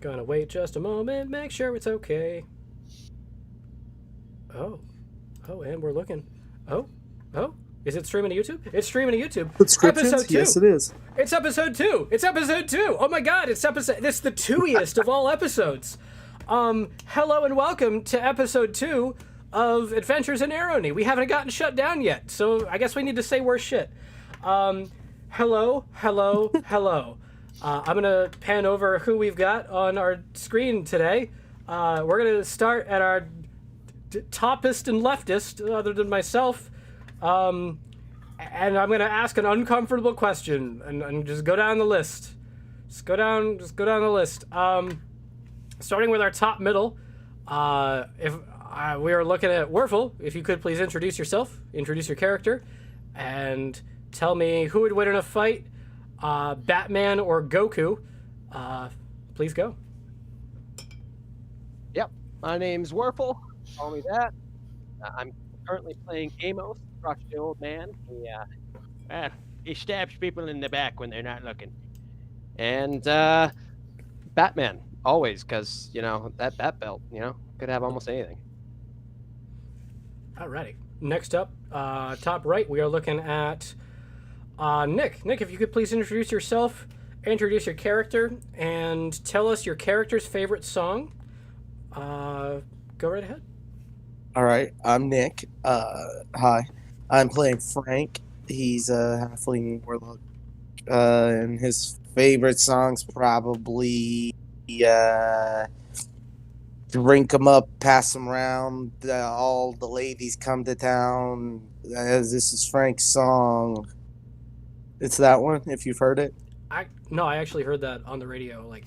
Gonna wait just a moment, make sure it's okay. Oh. Oh, and we're looking. Oh. Oh. Is it streaming to YouTube? It's streaming to YouTube. Subscriptions? Episode 2. Yes, it is. It's episode 2. It's episode 2. Oh my god, it's the 2iest of all episodes. Hello and welcome to episode 2 of Adventures in Arrowknee. We haven't gotten shut down yet, so I guess we need to say worse shit. Hello. I'm gonna pan over who we've got on our screen today. We're gonna start at our toppest and leftist, other than myself. And I'm gonna ask an uncomfortable question and just go down the list. Just go down the list. Starting with our top middle. If we are looking at Werfel, if you could please introduce yourself, introduce your character, and tell me who would win in a fight, Batman or Goku. Please go. Yep, my name's Werfel. Call me that. I'm currently playing Amos, crotchety old man. He stabs people in the back when they're not looking. And Batman, always, because, that bat belt, could have almost anything. Alrighty. Next up, top right, we are looking at Nick. Nick, if you could please introduce yourself, introduce your character, and tell us your character's favorite song. Go right ahead. All right, I'm Nick. Hi, I'm playing Frank. He's a halfling warlock, and his favorite song's probably "Drink 'em Up, Pass 'em Round." All the ladies come to town. This is Frank's song. It's that one. If you've heard it. I actually heard that on the radio like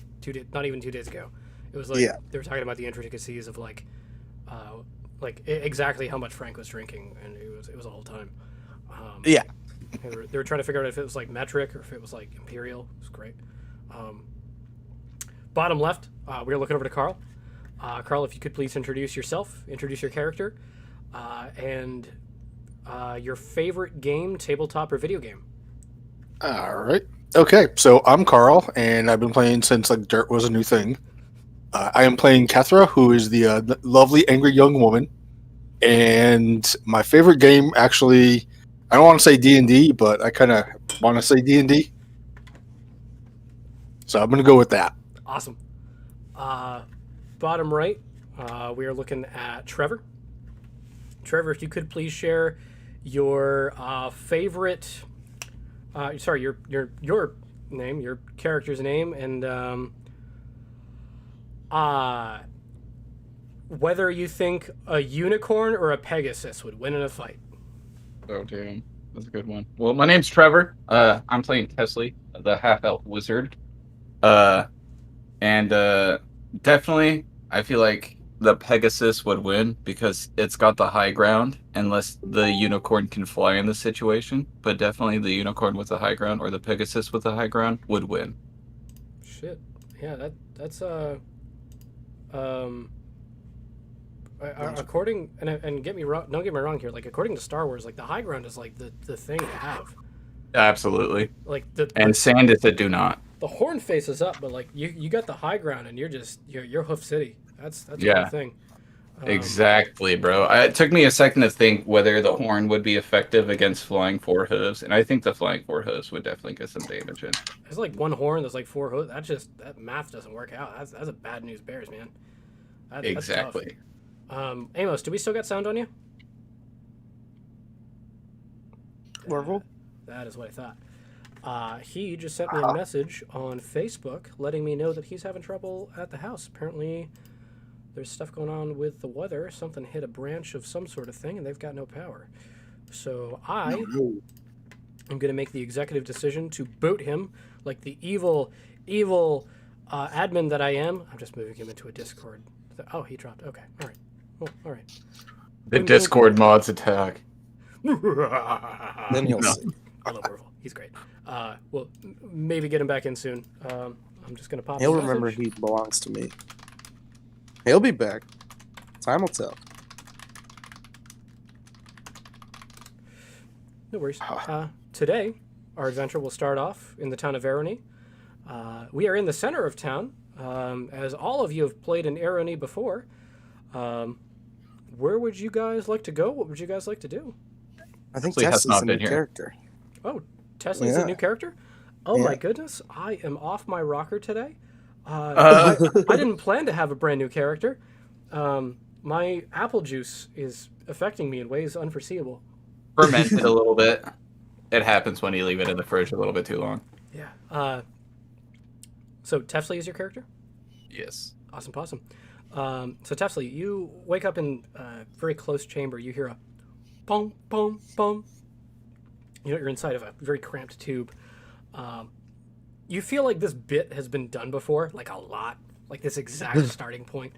not even 2 days ago. It was like they were talking about the intricacies of like exactly how much Frank was drinking, and it was a whole time. They were trying to figure out if it was like metric or if it was like imperial. It was great. Bottom left, we're looking over to Carl. Carl, if you could please introduce yourself, introduce your character, and your favorite game, tabletop or video game. All right. Okay, so I'm Carl, and I've been playing since like Dirt was a new thing. I am playing Kethra, who is the lovely, angry young woman. And my favorite game, actually, I don't want to say D&D, but I kind of want to say D&D. So I'm going to go with that. Awesome. Bottom right, we are looking at Trevor. Trevor, if you could please share your favorite... your name, your character's name, and whether you think a unicorn or a Pegasus would win in a fight. Oh, damn. That's a good one. Well, my name's Trevor. I'm playing Tesley, the half-elf wizard. And definitely, I feel like the Pegasus would win because it's got the high ground, unless the unicorn can fly in the situation. But definitely the unicorn with the high ground or the Pegasus with the high ground would win. Shit. Yeah, that's according and don't get me wrong here, like according to Star Wars, like the high ground is like the thing to have. Absolutely. Like and Sanditha do not. The horn faces up, but like you got the high ground and you're Hoof City. That's yeah. the thing. Exactly, bro. It took me a second to think whether the horn would be effective against flying four hooves, and I think the flying four hooves would definitely get some damage in. There's like one horn, there's like four hooves. That math doesn't work out. That's a bad news bears, man. Exactly. That's tough. Amos, do we still got sound on you? Werfel? That is what I thought. He just sent me a message on Facebook letting me know that he's having trouble at the house. Apparently, there's stuff going on with the weather. Something hit a branch of some sort of thing, and they've got no power. So I am going to make the executive decision to boot him like the evil admin that I am. I'm just moving him into a Discord. Oh, he dropped. Okay. All right. Well, all right. The Discord mods attack. Then he'll see. I love Werfel. He's great. Well, maybe get him back in soon. I'm just going to pop He'll his remember message. he belongs to me. He'll be back. Time will tell. No worries. Today, our adventure will start off in the town of Arrowknee. We are in the center of town. As all of you have played an Arrowknee before, where would you guys like to go? What would you guys like to do? I think Actually has Tesla's not a been new here. character. Oh, Tesla's a Yeah. new character? Oh Yeah. my goodness, I am off my rocker today. I didn't plan to have a brand new character. My apple juice is affecting me in ways unforeseeable. Fermented a little bit. It happens when you leave it in the fridge a little bit too long. Yeah. So Tefsley is your character? Yes. Awesome possum. So Tefsley, you wake up in a very close chamber. You hear a boom, boom, boom. You know, you're inside of a very cramped tube. You feel like this bit has been done before, like a lot, like this exact starting point.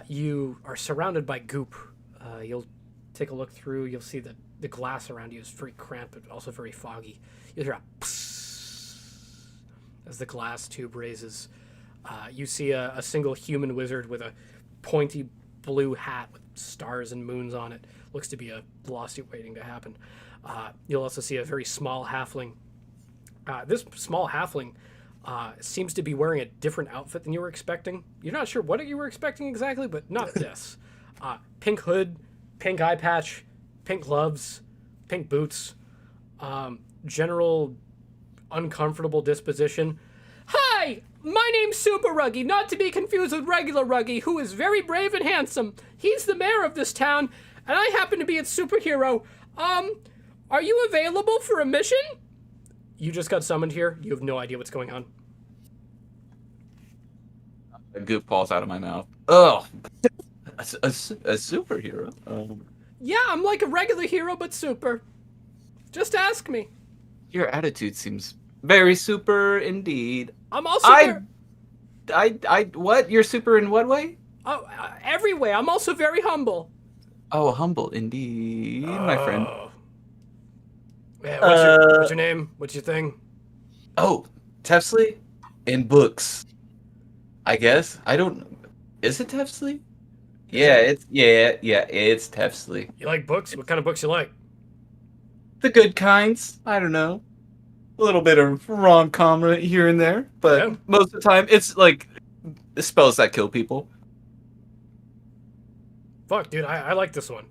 You are surrounded by goop. You'll take a look through. You'll see that the glass around you is very cramped, but also very foggy. You'll hear a psss as the glass tube raises. You see a single human wizard with a pointy blue hat with stars and moons on it. Looks to be a lawsuit waiting to happen. You'll also see a very small halfling. This small halfling seems to be wearing a different outfit than you were expecting. You're not sure what you were expecting exactly, but not this. Pink hood, pink eye patch, pink gloves, pink boots, general uncomfortable disposition. Hi, my name's Super Ruggy, not to be confused with regular Ruggy, who is very brave and handsome. He's the mayor of this town, and I happen to be its superhero. Are you available for a mission? You just got summoned here. You have no idea what's going on. A goop falls out of my mouth. Oh, a superhero. Yeah, I'm like a regular hero, but super. Just ask me. Your attitude seems very super indeed. I'm also What? You're super in what way? every way. I'm also very humble. Oh, humble indeed, my friend. Yeah, what's your name? What's your thing? Oh, Tefsley in books. I guess I don't. Is it Tefsley? Yeah, it's Tefsley. You like books? What kind of books you like? The good kinds. I don't know. A little bit of rom-com right here and there, but Yeah. most of the time it's like spells that kill people. Fuck, dude, I like this one.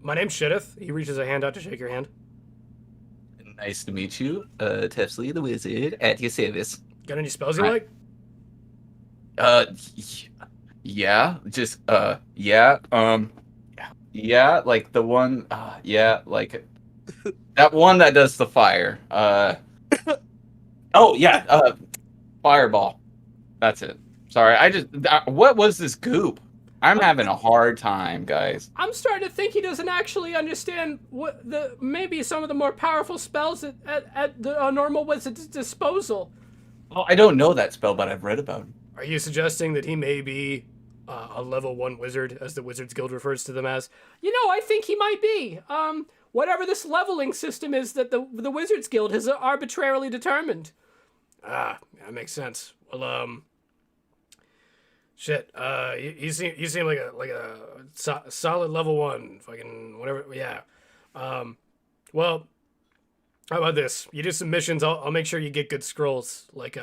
My name's Shitteth. He reaches a hand out to shake your hand. Nice to meet you, Tefsley the wizard, at your service. Got any spells you Right. like? Yeah, just yeah, like the one, yeah, like that one that does the fire. Oh yeah, fireball. That's it. Sorry, what was this goop? I'm having a hard time, guys. I'm starting to think he doesn't actually understand what maybe some of the more powerful spells at the normal wizard's disposal. Well, I don't know that spell, but I've read about it. Are you suggesting that he may be a level 1 wizard, as the Wizards Guild refers to them as? You know, I think he might be. Whatever this leveling system is that the Wizards Guild has arbitrarily determined. That makes sense. Well, shit. You seem like a solid level 1, fucking whatever. Yeah. Well, how about this? You do some missions. I'll make sure you get good scrolls. Like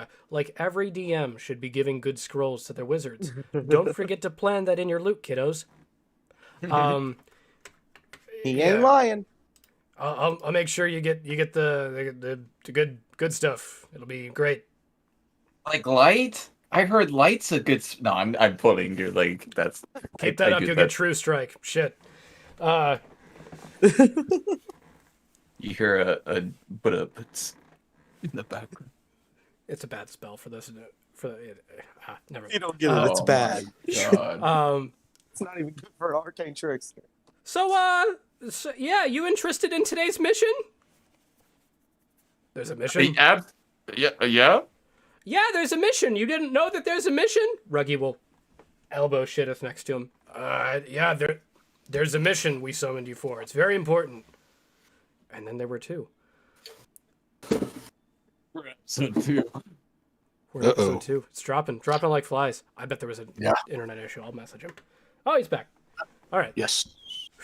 every DM should be giving good scrolls to their wizards. Don't forget to plan that in your loot, kiddos. He ain't lying. I'll make sure you get the good stuff. It'll be great. Like light? I heard light's a good. No, I'm pulling your like. That's Keep that up. You'll get true strike. Shit. You hear a in the background. It's a bad spell for this. Never. You don't get it. It's bad. My God. It's not even good for arcane tricks. So yeah, you interested in today's mission? There's a mission. Yeah. Yeah, there's a mission. You didn't know that there's a mission? Ruggy will elbow Shitteth next to him. Yeah, there's a mission we summoned you for. It's very important. And then there were 2. We're episode 2. We're in episode 2. It's dropping like flies. I bet there was an internet issue. I'll message him. Oh, he's back. All right. Yes. I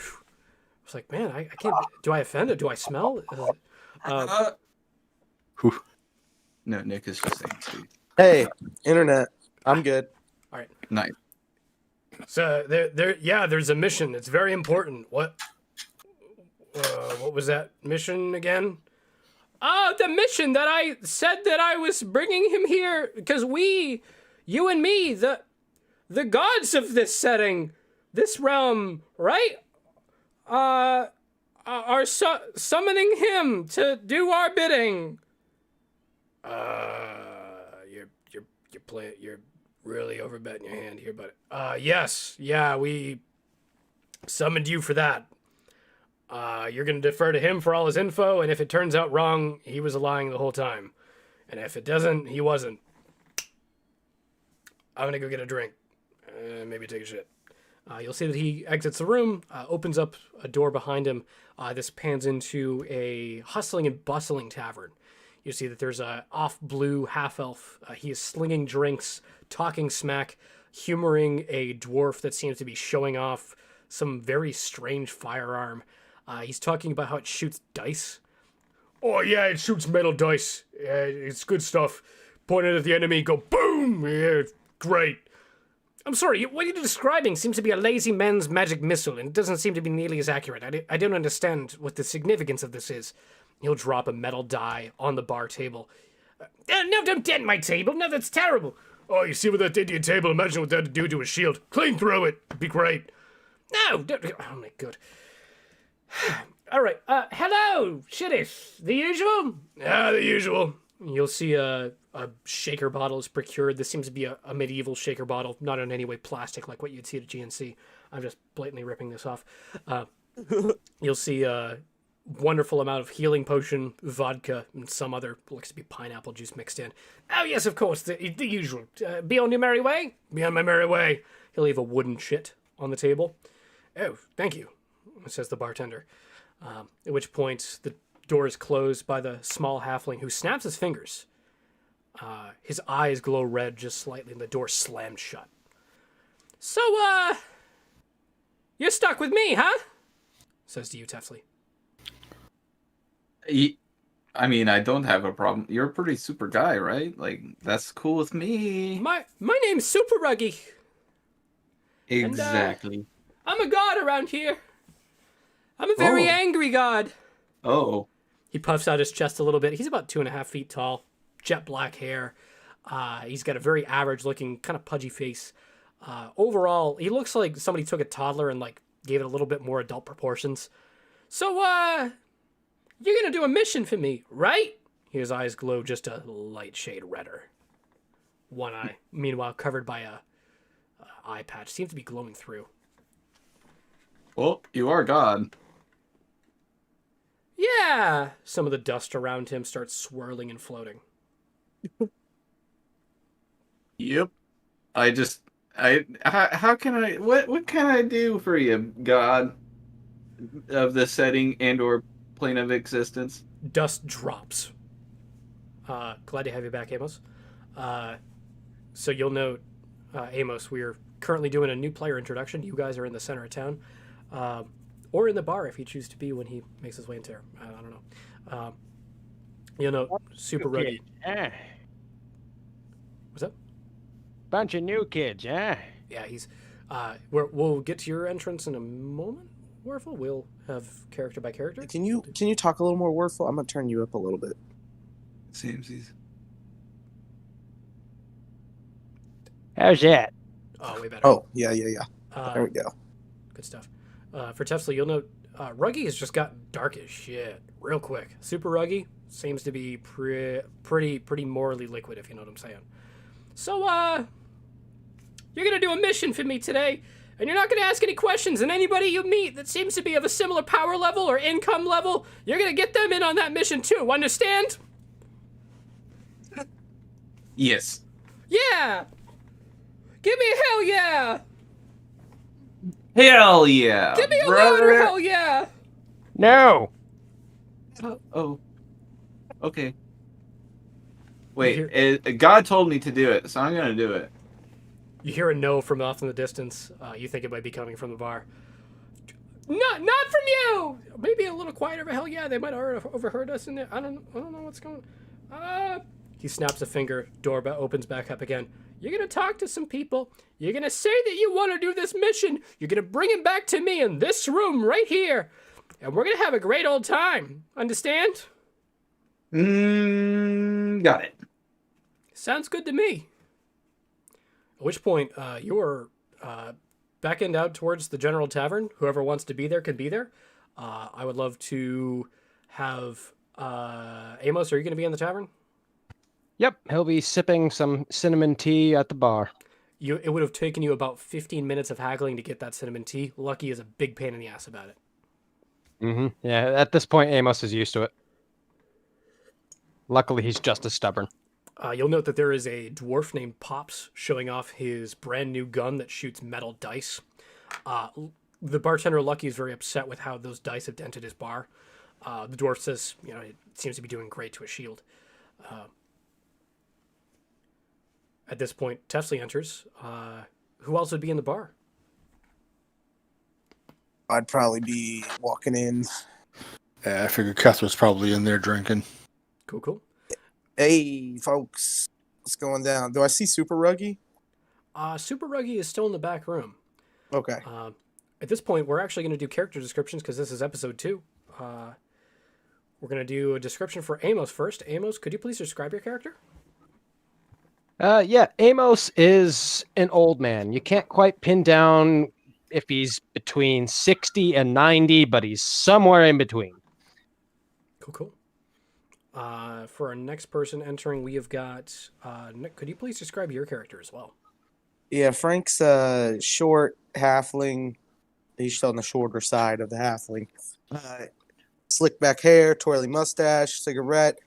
was like, man, I can't. Do I offend it? Do I smell? Whew. No, Nick is just saying sweet. Hey, internet. I'm good. Nice. So there's a mission. It's very important. What was that mission again? Oh, the mission that I said that I was bringing him here because you and me, the gods of this setting, this realm, right? Are summoning him to do our bidding. You're really overbetting your hand here, but yes, yeah, we summoned you for that. You're gonna defer to him for all his info, and if it turns out wrong, he was lying the whole time, and if it doesn't, he wasn't. I'm gonna go get a drink, maybe take a shit. You'll see that he exits the room, opens up a door behind him. This pans into a hustling and bustling tavern. You see that there's a off-blue half-elf. He is slinging drinks, talking smack, humoring a dwarf that seems to be showing off some very strange firearm. He's talking about how it shoots dice. Oh yeah, it shoots metal dice. It's good stuff. Point it at the enemy, go boom! Yeah, great. I'm sorry, what you're describing seems to be a lazy man's magic missile, and it doesn't seem to be nearly as accurate. I don't understand what the significance of this is. He'll drop a metal die on the bar table. No, don't dent my table. No, that's terrible. Oh, you see what that did to your table? Imagine what that would do to a shield. Clean through it. It'd be great. No, don't. Oh, my God. All right. Hello, Shittish. The usual? Yeah, the usual. You'll see a shaker bottle is procured. This seems to be a medieval shaker bottle, not in any way plastic like what you'd see at a GNC. I'm just blatantly ripping this off. You'll see a wonderful amount of healing potion, vodka, and some other, looks to be pineapple juice mixed in. Oh, yes, of course, the usual. Be on your merry way? Be on my merry way. He'll leave a wooden chit on the table. Oh, thank you, says the bartender. At which point, the door is closed by the small halfling who snaps his fingers. His eyes glow red just slightly, and the door slammed shut. So, you're stuck with me, huh? Says to you, Tefley. I mean, I don't have a problem. You're a pretty super guy, right? Like, that's cool with me. My name's Super Ruggy. Exactly. And, I'm a god around here. I'm a very angry god. Oh. He puffs out his chest a little bit. He's about 2.5 feet tall, jet black hair. He's got a very average-looking, kind of pudgy face. Overall, he looks like somebody took a toddler and like gave it a little bit more adult proportions. So, you're gonna do a mission for me, right? His eyes glow just a light shade redder. One eye, meanwhile, covered by a eye patch, seems to be glowing through. Well, you are God. Yeah! Some of the dust around him starts swirling and floating. Yep. How can I, what can I do for you, God of the setting and or plane of existence? Dust drops. Glad to have you back, Amos. So you'll note, Amos, we're currently doing a new player introduction. You guys are in the center of town. Or in the bar if you choose to be when he makes his way into there. I don't know. You'll note, Super Ruggy. What's up? Bunch of new kids, huh? Yeah, he's... we'll get to your entrance in a moment, Werfel. We'll have character by character. Can you talk a little more, Werfel? I'm gonna turn you up a little bit. Samesies. How's that? Oh, way better. Oh, yeah. There we go. Good stuff. For Tefsla, you'll note Ruggy has just gotten dark as shit real quick. Super Ruggy seems to be pretty morally liquid, if you know what I'm saying. So, you're gonna do a mission for me today, and you're not gonna ask any questions, and anybody you meet that seems to be of a similar power level or income level, you're gonna get them in on that mission too, understand? Yes. Yeah! Give me a hell yeah! Hell yeah! Give me a brother. louder hell yeah! No. Oh. Okay. Wait, God told me to do it, so I'm gonna do it. You hear a no from off in the distance. You think it might be coming from the bar. Not from you! Maybe a little quieter of a hell yeah. They might have overheard us in there. I don't know what's going on. He snaps a finger. Door opens back up again. You're going to talk to some people. You're going to say that you want to do this mission. You're going to bring him back to me in this room right here. And we're going to have a great old time. Understand? Got it. Sounds good to me. At which point, you're beckoned out towards the General Tavern. Whoever wants to be there can be there. I would love to have... Amos, are you going to be in the tavern? Yep, he'll be sipping some cinnamon tea at the bar. It would have taken you about 15 minutes of haggling to get that cinnamon tea. Lucky is a big pain in the ass about it. Mm-hmm. Yeah, at this point, Amos is used to it. Luckily, he's just as stubborn. You'll note that there is a dwarf named Pops showing off his brand new gun that shoots metal dice. The bartender Lucky is very upset with how those dice have dented his bar. The dwarf says, it seems to be doing great to a shield. At this point, Tefsley enters. Who else would be in the bar? I'd probably be walking in. Yeah, I figured Kethra's probably in there drinking. Cool. Hey, folks, what's going down? Do I see Super Ruggy? Super Ruggy is still in the back room. Okay. At this point, we're actually going to do character descriptions because this is episode 2. We're going to do a description for Amos first. Amos, could you please describe your character? Yeah, Amos is an old man. You can't quite pin down if he's between 60 and 90, but he's somewhere in between. Cool. For our next person entering, we have got... Nick, could you please describe your character as well? Yeah, Frank's short halfling. He's on the shorter side of the halfling. Slick back hair, twirly mustache, cigarette.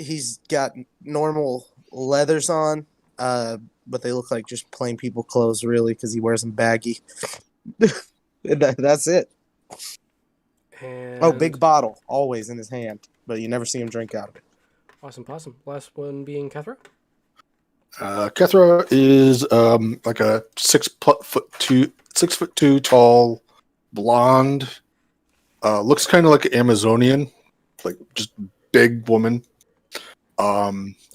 He's got normal leathers on, but they look like just plain people clothes, really, because he wears them baggy. That's it. And... big bottle, always in his hand, but you never see him drink out of it. Awesome. Last one being Kethra. Kethra is like a 6'2" tall blonde. Looks kind of like an Amazonian, like just big woman.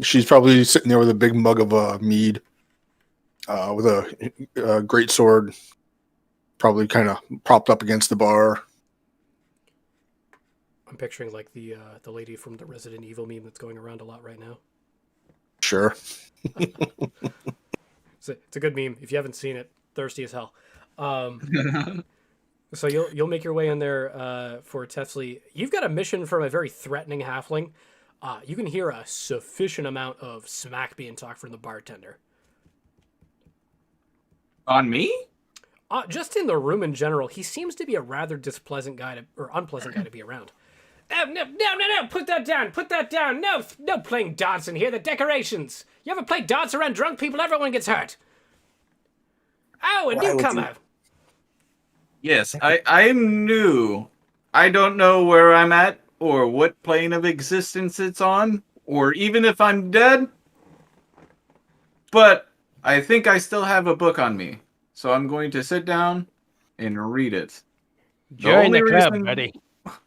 She's probably sitting there with a big mug of mead, with a great sword, probably kind of propped up against the bar. I'm picturing like the lady from the Resident Evil meme that's going around a lot right now. Sure. It's a good meme. If you haven't seen it, thirsty as hell. So you'll make your way in there for Tefsley. You've got a mission from a very threatening halfling. You can hear a sufficient amount of smack being talked from the bartender. On me? Just in the room in general, he seems to be a rather unpleasant guy to be around. No, put that down. No playing darts in here, the decorations. You ever play darts around drunk people? Everyone gets hurt. Oh, a newcomer. Yes, I'm new. I don't know where I'm at, or what plane of existence it's on, or even if I'm dead. But I think I still have a book on me, so I'm going to sit down and read it. Join the club, buddy.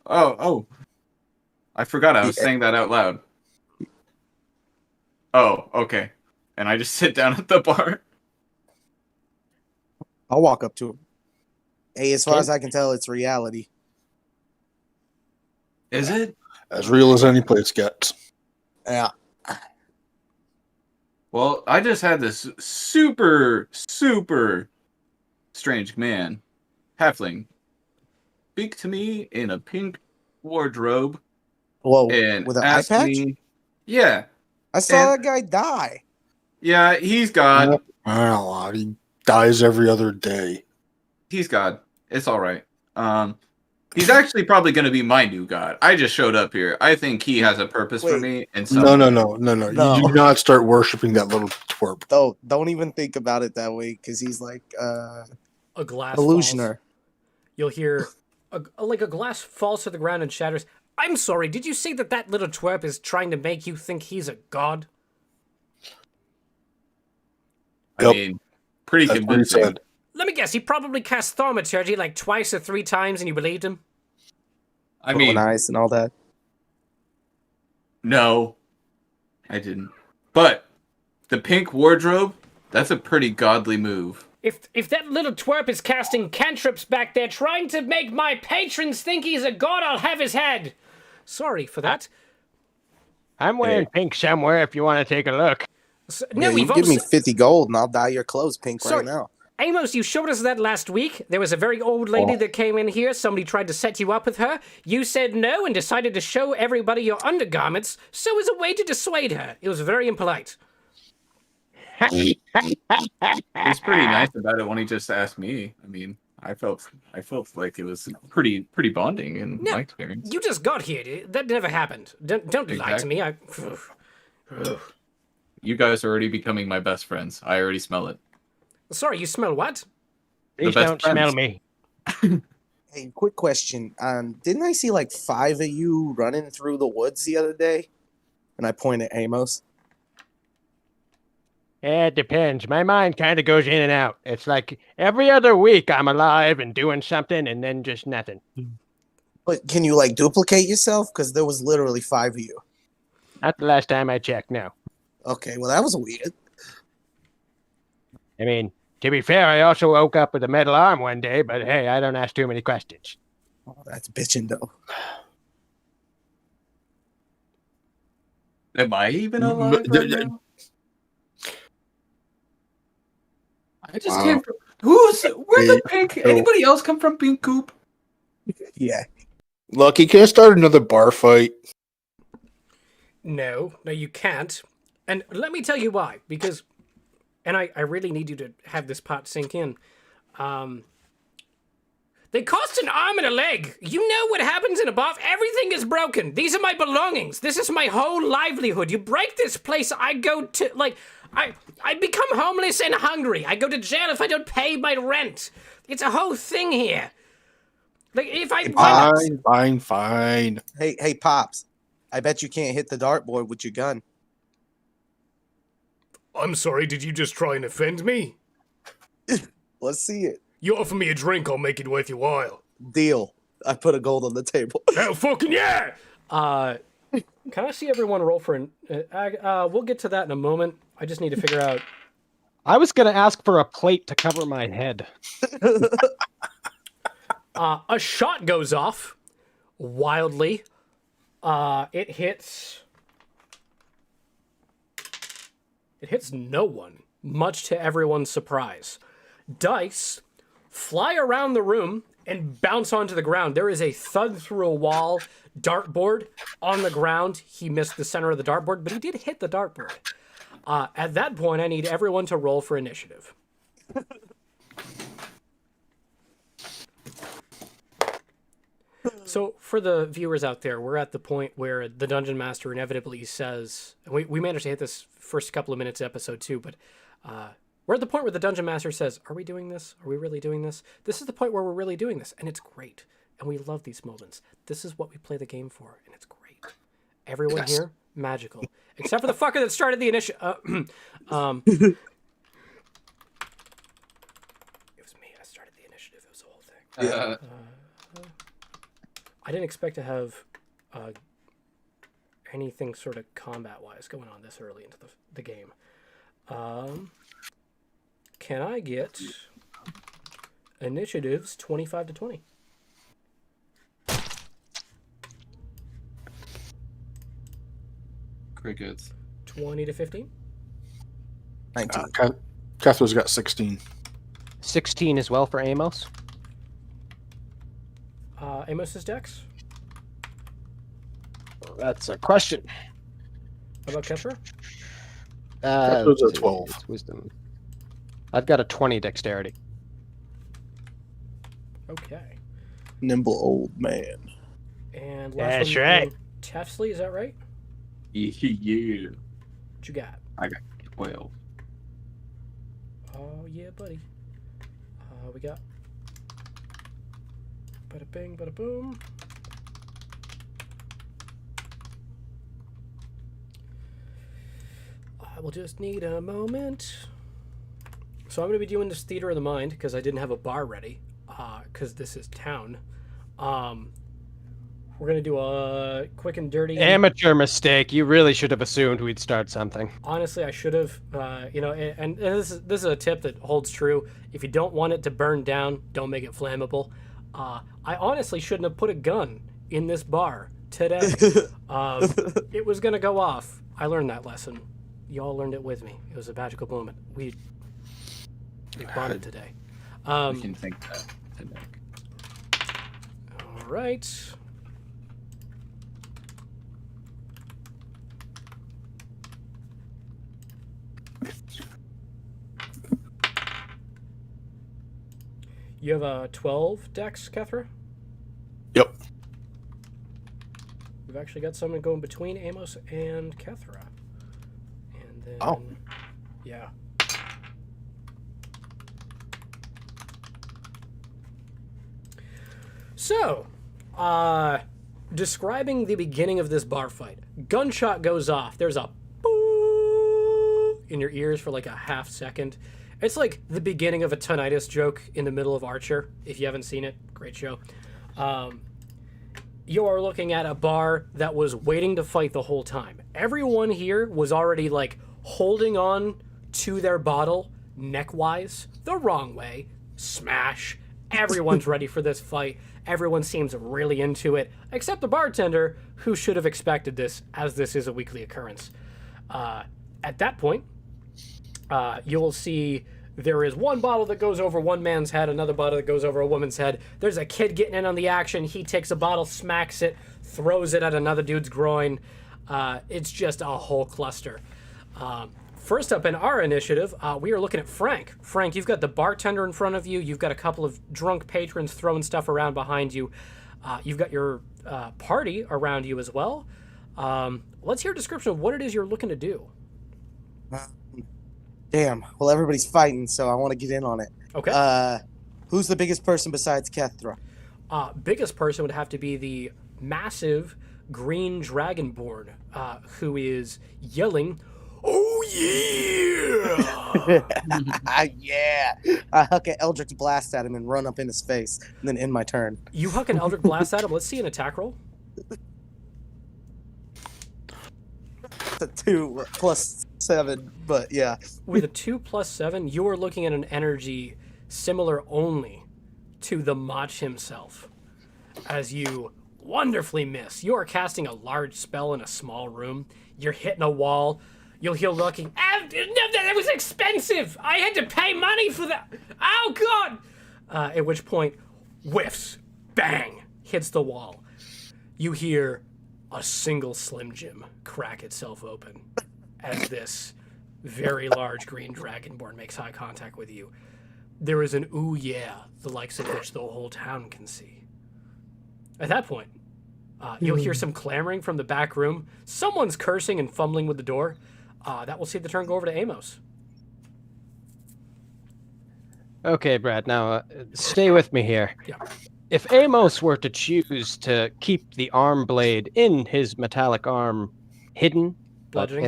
Oh. I forgot I was saying that out loud. Oh, okay. And I just sit down at the bar. I'll walk up to him. Hey, as far as I can tell, it's reality. Is it? As real as any place gets. Yeah. Well, I just had this super strange man, halfling, speak to me in a pink wardrobe. Whoa, And with an eye ask patch? me, yeah. I saw that guy die. Yeah, he's God. I don't know. He dies every other day. He's God. It's all right. He's actually probably going to be my new God. I just showed up here. I think he has a purpose for me. And so No. No. You do not start worshiping that little twerp. Don't even think about it that way, because he's like A glass illusioner. falls. You'll hear like a glass falls to the ground and shatters. I'm sorry, did you say that little twerp is trying to make you think he's a god? I mean, pretty That's what he convincing. said. Let me guess, he probably cast thaumaturgy like twice or 3 times and you believed him? I mean, eyes and all that. no. I didn't. But the pink wardrobe, that's a pretty godly move. If that little twerp is casting cantrips back there trying to make my patrons think he's a god, I'll have his head. Sorry for that. I'm wearing pink somewhere if you want to take a look. No, you give me 50 gold and I'll dye your clothes pink right now. Amos, you showed us that last week. There was a very old lady that came in here. Somebody tried to set you up with her. You said no and decided to show everybody your undergarments, so as a way to dissuade her. It was very impolite. He was pretty nice about it when he just asked me. I mean, I felt like it was pretty bonding in my experience. You just got here. That never happened. Don't lie to me. You guys are already becoming my best friends. I already smell it. Sorry, you smell what? Please don't smell me. Hey, quick question. Didn't I see like 5 of you running through the woods the other day? And I point at Amos. It depends. My mind kind of goes in and out. It's like every other week I'm alive and doing something and then just nothing. But can you like duplicate yourself? Because there was literally 5 of you. Not the last time I checked, no. Okay, well that was weird. I mean, to be fair, I also woke up with a metal arm one day, but hey, I don't ask too many questions. Oh, that's bitching though. Am I even alive right now? I just came from... Where'd the pink... Anybody else come from Pink Coop? Yeah. Look, you can't start another bar fight. No, you can't. And let me tell you why. Because, and I really need you to have this pot sink in. They cost an arm and a leg. You know what happens in a bar? Everything is broken. These are my belongings. This is my whole livelihood. You break this place, I go to, like... I become homeless and hungry. I go to jail if I don't pay my rent. It's a whole thing here. Like, if I... Fine. Hey, Pops. I bet you can't hit the dartboard with your gun. I'm sorry, did you just try and offend me? Let's see it. You offer me a drink, I'll make it worth your while. Deal. I put a gold on the table. Hell fucking yeah! Can I see everyone roll for an... we'll get to that in a moment. I just need to figure out... I was going to ask for a plate to cover my head. A shot goes off wildly. It hits no one, much to everyone's surprise. Dice fly around the room and bounce onto the ground. There is a thud through a wall dartboard on the ground. He missed the center of the dartboard, but he did hit the dartboard. At that point, I need everyone to roll for initiative. So, for the viewers out there, we're at the point where the Dungeon Master inevitably says... We managed to hit this first couple of minutes of episode 2, but we're at the point where the Dungeon Master says, are we doing this? Are we really doing this? This is the point where we're really doing this, and it's great. And we love these moments. This is what we play the game for, and it's great. Everyone here, magical. Except for the fucker that started the initiative. It was me. I started the initiative. It was the whole thing. I didn't expect to have anything sort of combat-wise going on this early into the game. Can I get initiatives 25 to 20? Crickets. 20 to 15? 19. Catherine's got 16. 16 as well for Amos. Amos's dex? That's a question. How about Kestra? Catherine's a 12. It's wisdom. I've got a 20 dexterity. Okay. Nimble old man. And That's one, right. Tefsley, is that right? Yeah. What you got? I got 12. Oh, yeah, buddy. We got... Bada bing, bada boom. I will just need a moment. So I'm going to be doing this Theater of the Mind because I didn't have a bar ready. Because this is town. We're gonna do a quick and dirty. Amateur mistake. You really should have assumed we'd start something. Honestly, I should have. And this is a tip that holds true. If you don't want it to burn down, don't make it flammable. I honestly shouldn't have put a gun in this bar today. It was gonna go off. I learned that lesson. You all learned it with me. It was a magical moment. We bonded today. We can think that today. All right. You have a 12 dex, Kethra? Yep. We've actually got someone going between Amos and Kethra. And then... Oh. Yeah. So, describing the beginning of this bar fight. Gunshot goes off. There's a boo in your ears for like a half second. It's like the beginning of a tinnitus joke in the middle of Archer. If you haven't seen it, great show. You are looking at a bar that was waiting to fight the whole time. Everyone here was already like holding on to their bottle neck-wise the wrong way. Smash. Everyone's ready for this fight. Everyone seems really into it, except the bartender, who should have expected this, as this is a weekly occurrence. At that point, you will see there is one bottle that goes over one man's head, another bottle that goes over a woman's head. There's a kid getting in on the action. He takes a bottle, smacks it, throws it at another dude's groin. It's just a whole cluster. First up in our initiative, we are looking at Frank. Frank, you've got the bartender in front of you. You've got a couple of drunk patrons throwing stuff around behind you. You've got your party around you as well. Let's hear a description of what it is you're looking to do. Damn. Well, everybody's fighting, so I want to get in on it. Okay. Who's the biggest person besides Kethra? Biggest person would have to be the massive green dragonborn, who is yelling, "Oh yeah!" Yeah. I huck an Eldritch Blast at him and run up in his face, and then end my turn. You huck an Eldritch Blast at him. Let's see an attack roll. It's a 2 plus 7, but yeah. With a 2 plus 7, you are looking at an energy similar only to the Mach himself. As you wonderfully miss. You are casting a large spell in a small room. You're hitting a wall. You'll hear looking, that was expensive! I had to pay money for that! Oh, God! At which point, whiffs, bang, hits the wall. You hear a single Slim Jim crack itself open as this very large green dragonborn makes eye contact with you. There is an ooh yeah, the likes of which the whole town can see. At that point, you'll hear some clamoring from the back room. Someone's cursing and fumbling with the door. That will see the turn go over to Amos. Okay, Brad, now stay with me here. Yeah. If Amos were to choose to keep the arm blade in his metallic arm hidden, but Bludgeoning.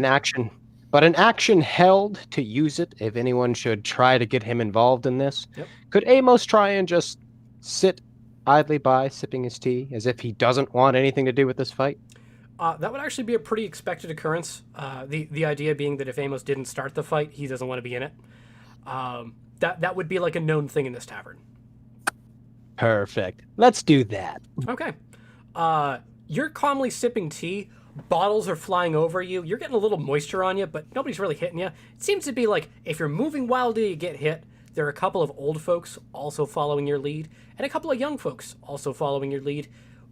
an action held to use it if anyone should try to get him involved in this, Yep. could Amos try and just sit idly by, sipping his tea, as if he doesn't want anything to do with this fight? That would actually be a pretty expected occurrence. The idea being that if Amos didn't start the fight, he doesn't want to be in it. That would be like a known thing in this tavern. Perfect. Let's do that. Okay. You're calmly sipping tea. Bottles are flying over you. You're getting a little moisture on you, but nobody's really hitting you. It seems to be like if you're moving wildly, you get hit. There are a couple of old folks also following your lead, and a couple of young folks also following your lead.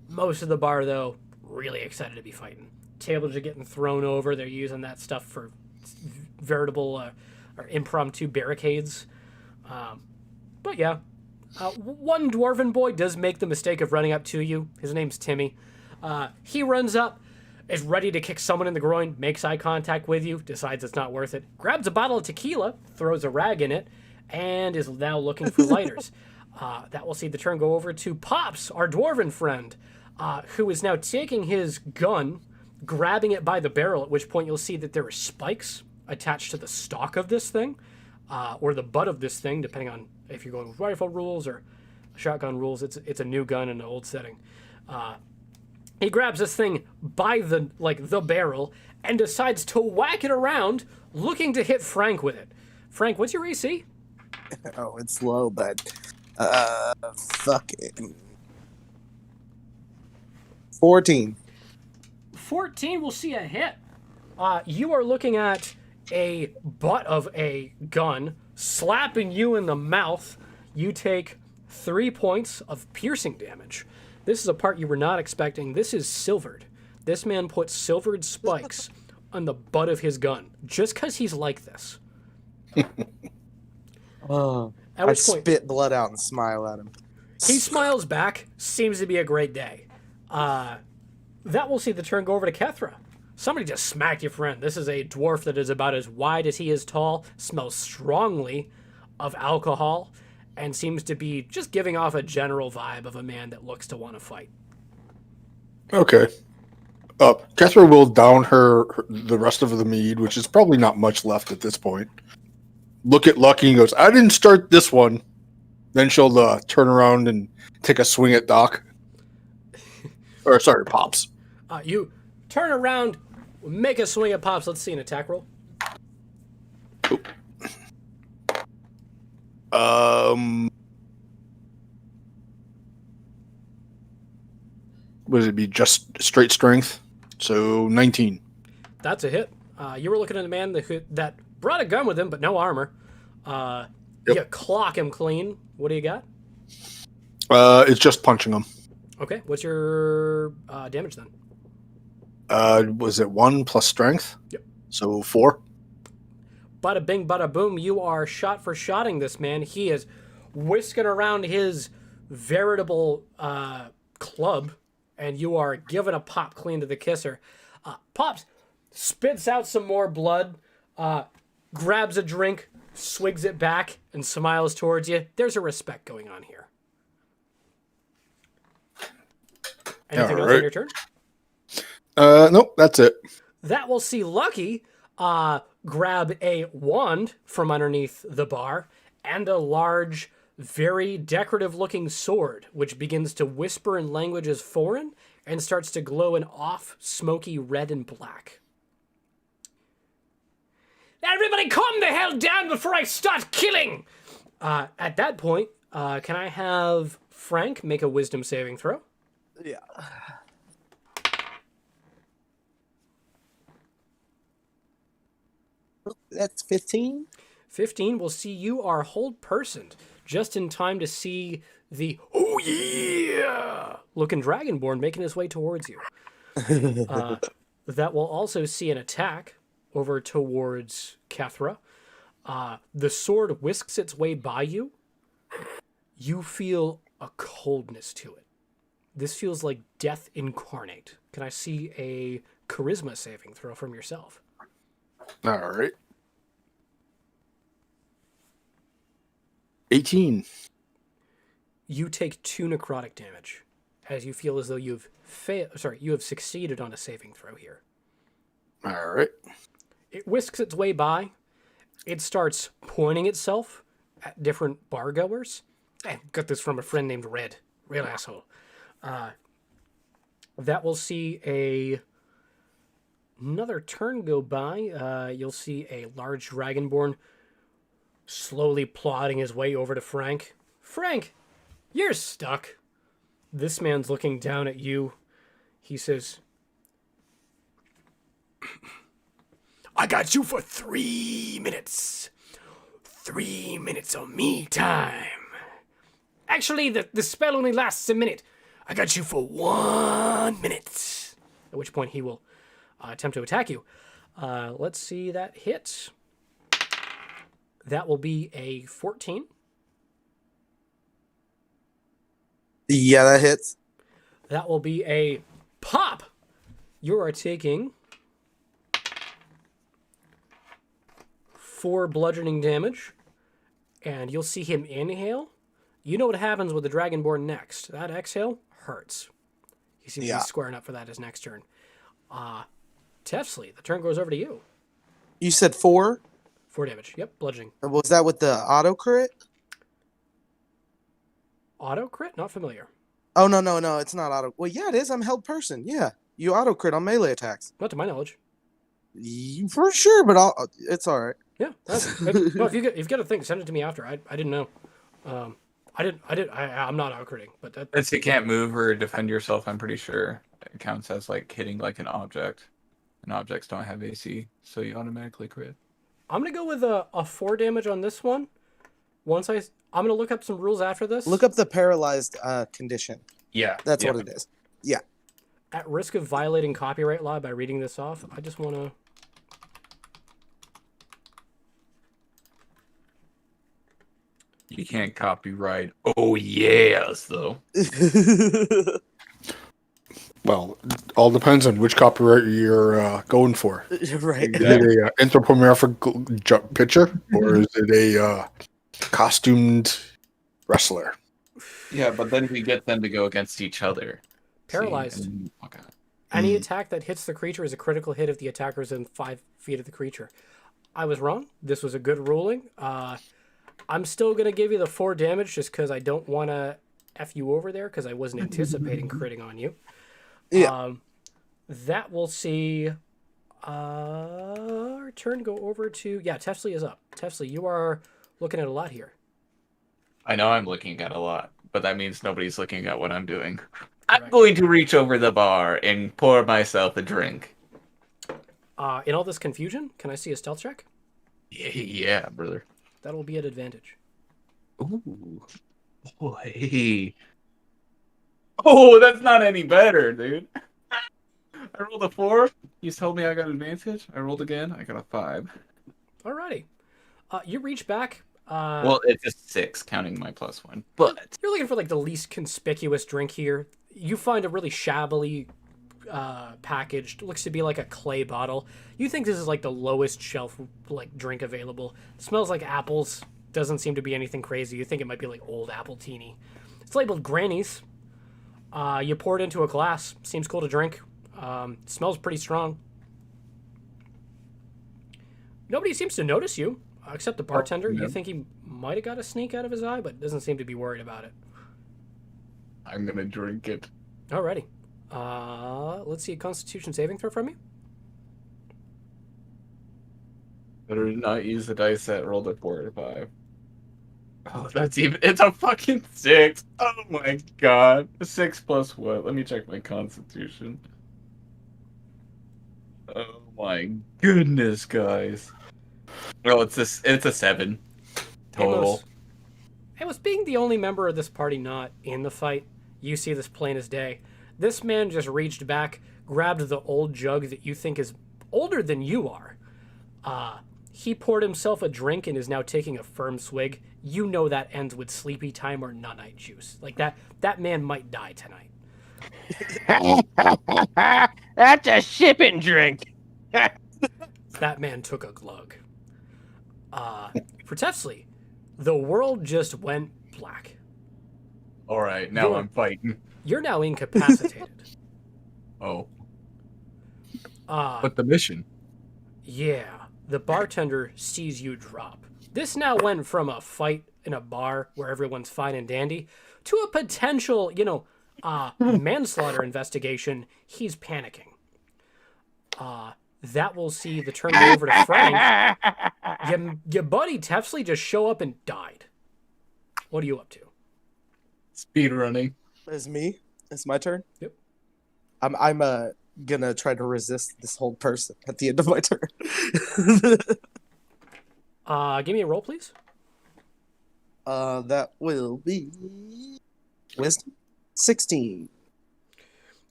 Most of the bar, though, really excited to be fighting. Tables are getting thrown over. They're using that stuff for veritable or impromptu barricades. But yeah, one dwarven boy does make the mistake of running up to you. His name's Timmy. He runs up, is ready to kick someone in the groin, makes eye contact with you, decides it's not worth it, grabs a bottle of tequila, throws a rag in it, and is now looking for lighters. That will see the turn go over to Pops, our dwarven friend, who is now taking his gun, grabbing it by the barrel, at which point you'll see that there are spikes attached to the stock of this thing, or the butt of this thing, depending on if you're going with rifle rules or shotgun rules. It's a new gun in an old setting. He grabs this thing by the barrel and decides to whack it around, looking to hit Frank with it. Frank, what's your AC? Oh, it's low, but fucking 14. 14 will see a hit. You are looking at a butt of a gun slapping you in the mouth. You take 3 points of piercing damage. This is a part you were not expecting. This is silvered. This man put silvered spikes on the butt of his gun just because he's like this. Oh, At I which point, spit blood out and smile at him. he smiles back. Seems to be a great day. That will see the turn go over to Kethra. Somebody just smacked your friend. This is a dwarf that is about as wide as he is tall, smells strongly of alcohol, and seems to be just giving off a general vibe of a man that looks to want to fight. Okay. Kethra will down the rest of the mead, which is probably not much left at this point. Look at Lucky and goes, I didn't start this one. Then she'll turn around and take a swing at Doc. Or, sorry, Pops. You turn around, make a swing at Pops. Let's see an attack roll. Would it be just straight strength? So 19. That's a hit. You were looking at a man that brought a gun with him, but no armor. You clock him clean. What do you got? It's just punching him. Okay, what's your damage then? Was it 1 plus strength? Yep. So 4. Bada bing, bada boom. You are shot for shotting this man. He is whisking around his veritable club, and you are giving a pop clean to the kisser. Pops spits out some more blood, grabs a drink, swigs it back, and smiles towards you. There's a respect going on here. Anything else on your turn? Nope, that's it. That will see Lucky grab a wand from underneath the bar and a large, very decorative-looking sword, which begins to whisper in languages foreign and starts to glow an off, smoky red and black. Everybody calm the hell down before I start killing! At that point, can I have Frank make a wisdom saving throw? Yeah. That's 15? 15 will see you are hold-personed just in time to see the oh yeah looking dragonborn making his way towards you. That will also see an attack over towards Kethra. The sword whisks its way by you. You feel a coldness to it. This feels like death incarnate. Can I see a charisma saving throw from yourself? All right. 18. You take 2 necrotic damage as you feel as though you have succeeded on a saving throw here. All right. It whisks its way by. It starts pointing itself at different bar goers. I got this from a friend named Red. Real asshole. That will see another turn go by. You'll see a large dragonborn slowly plodding his way over to Frank. Frank, you're stuck. This man's looking down at you. He says, I got you for 3 minutes. 3 minutes of me time. Actually, the spell only lasts a minute. I got you for 1 minute. At which point he will attempt to attack you. Let's see that hit. That will be a 14. Yeah, that hits. That will be a pop. You are taking 4 bludgeoning damage, and you'll see him inhale. You know what happens with the Dragonborn next. That exhale hurts. He seems to be squaring up for that his next turn. Tefsley, the turn goes over to you. You said 4? 4 damage. Yep, bludgeoning. Was that with the auto crit? Auto crit? Not familiar. Oh, no, it's not auto. Well, yeah, it is. I'm held person. Yeah. You auto crit on melee attacks. Not to my knowledge. For sure, but it's all right. Yeah. No, if you've got to think, send it to me after. I didn't know. I'm not out-critting, but that. Since you can't move or defend yourself, I'm pretty sure it counts as like hitting like an object. And objects don't have AC, so you automatically crit. I'm gonna go with a 4 damage on this one. I'm gonna look up some rules after this. Look up the paralyzed condition. Yeah. That's what it is. Yeah. At risk of violating copyright law by reading this off, I just want to... You can't copyright. Oh, yes, though. Well, all depends on which copyright you're going for. Right. Is it a anthropomorphic picture, or is it a costumed wrestler? Yeah, but then we get them to go against each other. Paralyzed. See, and- okay. Any attack that hits the creature is a critical hit if the attacker is in 5 feet of the creature. I was wrong. This was a good ruling. I'm still going to give you the 4 damage just because I don't want to F you over there because I wasn't anticipating critting on you. Yeah. That we'll see. Our turn go over to... Yeah, Tefsley is up. Tefsley, you are looking at a lot here. I know I'm looking at a lot, but that means nobody's looking at what I'm doing. I'm Correct. going to reach over the bar and pour myself a drink. In all this confusion, can I see a stealth check? Yeah, brother. That'll be at advantage. Ooh. Boy. Oh, that's not any better, dude. I rolled a 4. You told me I got advantage. I rolled again. I got a 5. Alrighty. You reach back. Well, it's a 6, counting my +1. But You're looking for like the least conspicuous drink here. You find a really shabbily packaged, looks to be like a clay bottle. You think this is like the lowest shelf like drink available. Smells like apples. Doesn't seem to be anything crazy. You think it might be like old apple teeny. It's labeled Granny's. You pour it into a glass. Seems cool to drink. Smells pretty strong. Nobody seems to notice you, except the bartender. no. You think he might have got a sneak out of his eye, but doesn't seem to be worried about it. I'm going to drink it. Alrighty. Let's see a Constitution saving throw from you. Better not use the dice that rolled a 4 or 5. Oh, that's even... It's a fucking 6. Oh my god. 6 plus what? Let me check my Constitution. Oh my goodness, guys. Well, it's a 7 total. Amos, being the only member of this party not in the fight, you see this plain as day. This man just reached back, grabbed the old jug that you think is older than you are. He poured himself a drink and is now taking a firm swig. You know that ends with sleepy time or nut-night juice. Like that man might die tonight. That's a shipping drink. That man took a glug. For Tefsley, the world just went black. Alright, now You're- I'm fighting. You're now incapacitated. Oh. Uh, But the mission. Yeah, the bartender sees you drop. This now went from a fight in a bar where everyone's fine and dandy to a potential, manslaughter investigation. He's panicking. That will see the turn go over to Frank. Your buddy Tefsley just show up and died. What are you up to? Speed running. It's me. It's my turn. Yep. I'm gonna try to resist this whole person at the end of my turn. Give me a roll, please. That will be wisdom 16.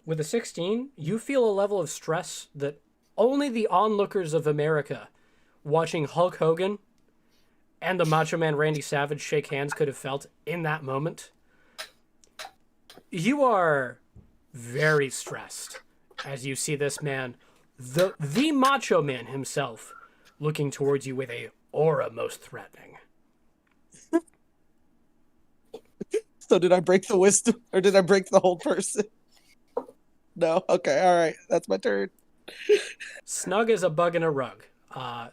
With a 16, you feel a level of stress that only the onlookers of America watching Hulk Hogan and the Macho Man Randy Savage shake hands could have felt in that moment. You are very stressed as you see this man, the Macho Man himself, looking towards you with a aura most threatening. So did I break the wisdom or did I break the whole person? No? Okay, all right. That's my turn. Snug as a bug in a rug,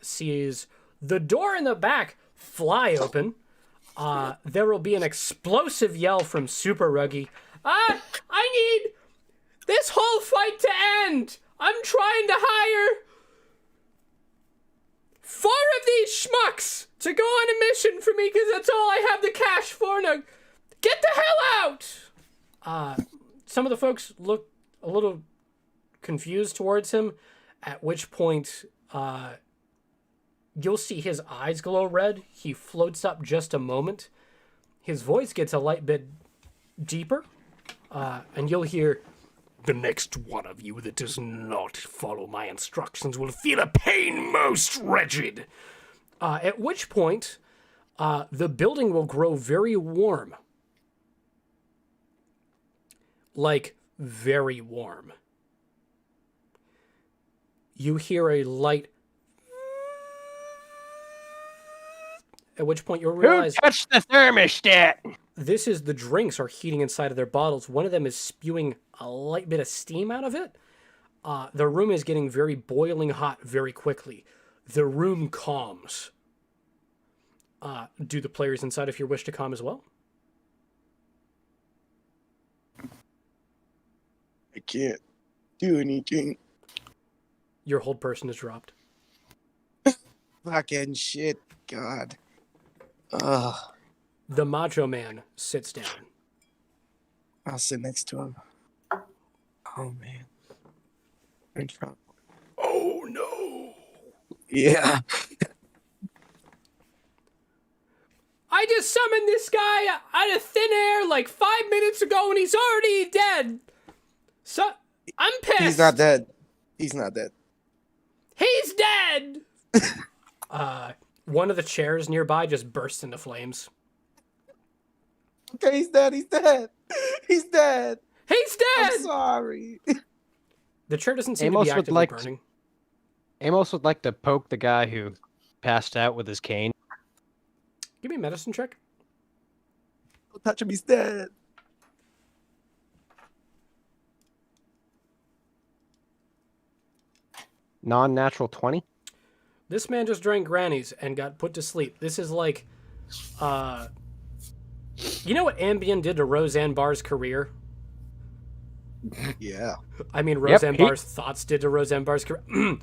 sees the door in the back fly open. There will be an explosive yell from Super Ruggy. I need this whole fight to end. I'm trying to hire 4 of these schmucks to go on a mission for me because that's all I have the cash for. Now, get the hell out! Some of the folks look a little confused towards him, at which point you'll see his eyes glow red. He floats up just a moment. His voice gets a light bit deeper, and you'll hear, "The next one of you that does not follow my instructions will feel a pain most wretched." At which point, the building will grow very warm. Like, very warm. You hear a light, at which point you'll realize... Who touched the thermostat? This is the drinks are heating inside of their bottles. One of them is spewing a light bit of steam out of it. The room is getting very boiling hot very quickly. The room calms. Do the players inside, if you wish to calm as well? I can't do anything. Your hold person is dropped. Fucking shit. God. Ugh. The Macho Man sits down. I'll sit next to him. Oh, man. In trouble. Oh, no. Yeah. I just summoned this guy out of thin air like 5 minutes ago and he's already dead. So, I'm pissed. He's not dead. He's not dead. He's dead! One of the chairs nearby just bursts into flames. Okay, he's dead. He's dead. He's dead. He's dead! I'm sorry. The chair doesn't seem Amos to be would actively like burning. Amos would like to poke the guy who passed out with his cane. Give me a medicine check. Don't touch him. He's dead. Non-natural 20. This man just drank Granny's and got put to sleep. This is like, you know what Ambien did to Roseanne Barr's career? Yeah. I mean, Roseanne Barr's thoughts did to Roseanne Barr's career.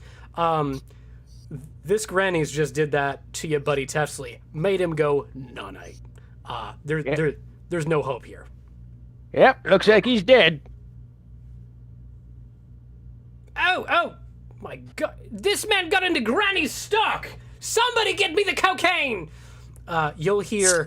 This Granny's just did that to your buddy Tefsley. Made him go, no-night. There's no hope here. Yep, looks like he's dead. Oh, my God. This man got into Granny's stock. Somebody get me the cocaine. You'll hear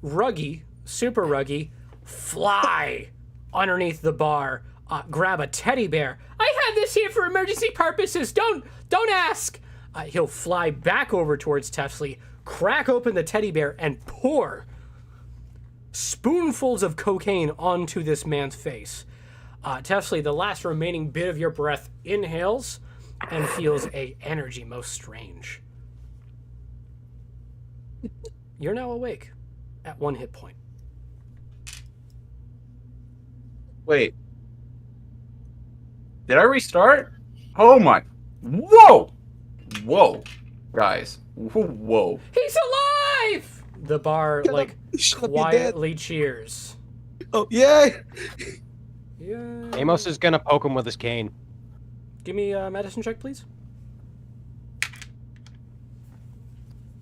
Ruggy, Super Ruggy, fly underneath the bar, grab a teddy bear. I had this here for emergency purposes. Don't ask. He'll fly back over towards Tefsley, crack open the teddy bear, and pour spoonfuls of cocaine onto this man's face. Tefsley, the last remaining bit of your breath inhales and feels a energy most strange. You're now awake at 1 hit point. Wait. Did I restart? Oh my. Whoa! Whoa. Guys. Whoa. He's alive! The bar, quietly cheers. Oh, yeah. Yeah. Amos is gonna poke him with his cane. Give me a medicine check, please.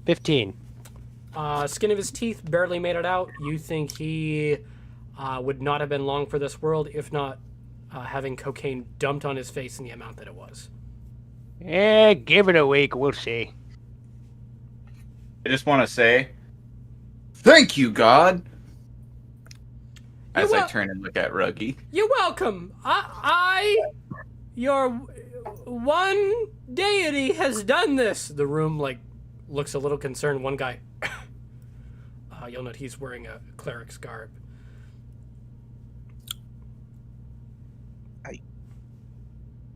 15. Skin of his teeth barely made it out. You think he would not have been long for this world if not having cocaine dumped on his face in the amount that it was. Give it a week, we'll see. I just want to say, thank you, God. As I turn and look at Ruggy. You're welcome. Your one deity has done this. The room, looks a little concerned. One guy, you'll note he's wearing a cleric's garb.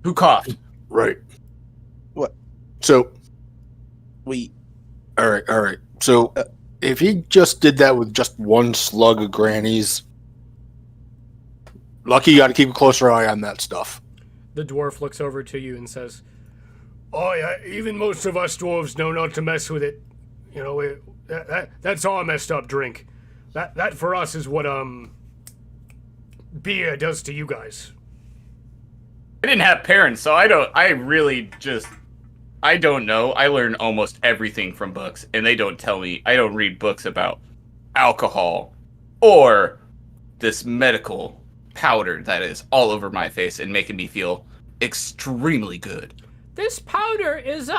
Who coughed? Right. What? So, We. all right. So, if he just did that with just one slug of Granny's, Lucky, you got to keep a closer eye on that stuff. The dwarf looks over to you and says, "Oh yeah, even most of us dwarves know not to mess with it. You know, that's our messed up drink. That for us is what beer does to you guys. I didn't have parents, so I don't know. I learn almost everything from books, and they don't tell me. I don't read books about alcohol or this medical powder that is all over my face and making me feel extremely good. This powder is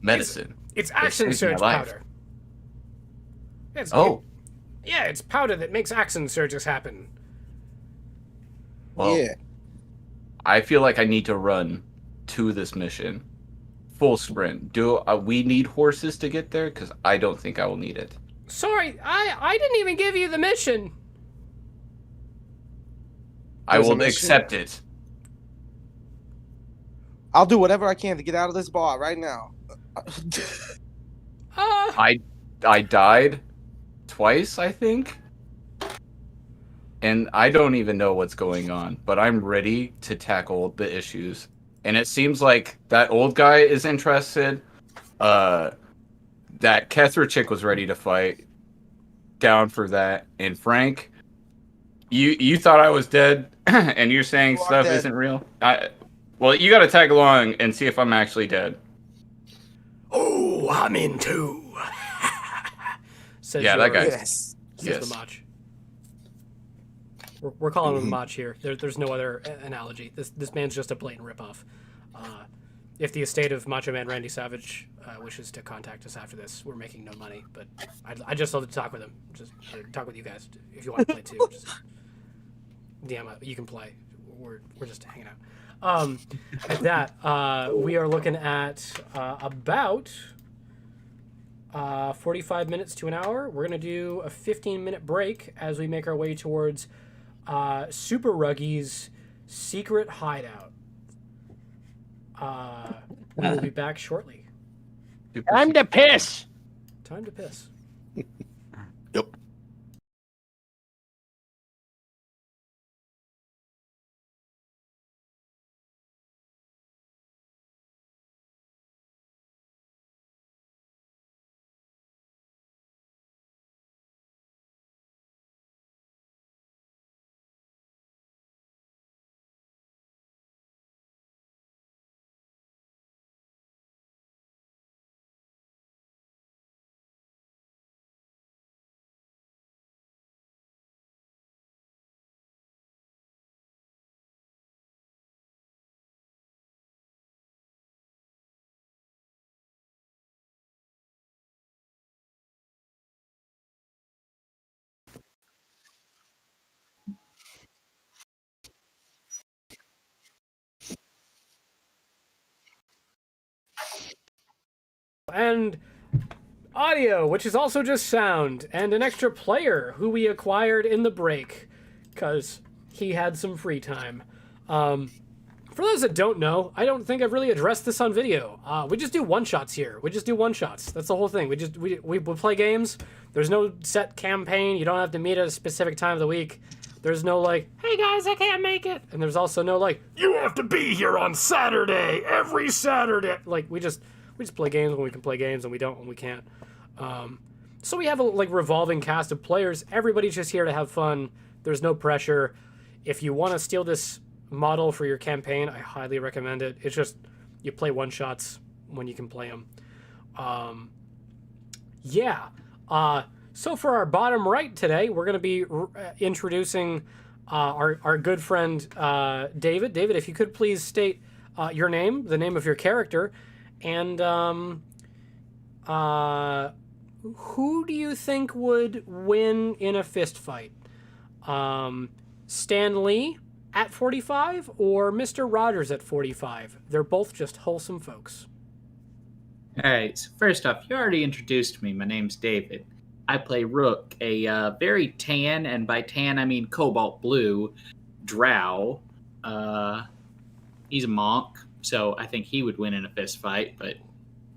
Medicine. It's action saved surge my life. powder. It's powder that makes action surges happen. Well, Yeah. I feel like I need to run to this mission. Full sprint. Do we need horses to get there? Because I don't think I will need it. Sorry, I didn't even give you the mission. I There's a will mission? accept it. I'll do whatever I can to get out of this bar right now. I died twice, I think. And I don't even know what's going on, but I'm ready to tackle the issues. And it seems like that old guy is interested. That Kethra chick was ready to fight. Down for that. And Frank, you thought I was dead, and you're saying You are stuff dead. isn't real? Well, you gotta tag along and see if I'm actually dead. Oh, I'm in too. Says Yeah, that guy. Yes. Says Yes. the Mach. We're calling him Mach here. There's no other analogy. This man's just a blatant ripoff. If the estate of Macho Man Randy Savage wishes to contact us after this, we're making no money, but I just love to talk with him. Just talk with you guys if you want to play too. Just DM, you can play. We're just hanging out. At that, we are looking at about 45 minutes to an hour. We're gonna do a 15-minute break as we make our way towards Super Ruggy's secret hideout. We will be back shortly. Time to piss. Time to piss. Yep. And audio, which is also just sound, and an extra player who we acquired in the break because he had some free time. For those that don't know, I don't think I've really addressed this on video. We just do one-shots here. We just do one-shots. That's the whole thing. We play games. There's no set campaign. You don't have to meet at a specific time of the week. There's no like, hey guys, I can't make it. And there's also no like, you have to be here on Saturday, every Saturday. Like we just play games when we can play games, and we don't when we can't. So we have a revolving cast of players. Everybody's just here to have fun. There's no pressure. If you want to steal this model for your campaign, I highly recommend it. It's just you play one shots when you can play them. So for our bottom right today, we're going to be introducing our good friend David. David, if you could please state your name, the name of your character, and who do you think would win in a fist fight? Stan Lee at 45 or Mr. Rogers at 45? They're both just wholesome folks. All right, so first off, you already introduced me. My name's David. I play Rook, a very tan, and by tan I mean cobalt blue, drow. He's a monk, so I think he would win in a fist fight. But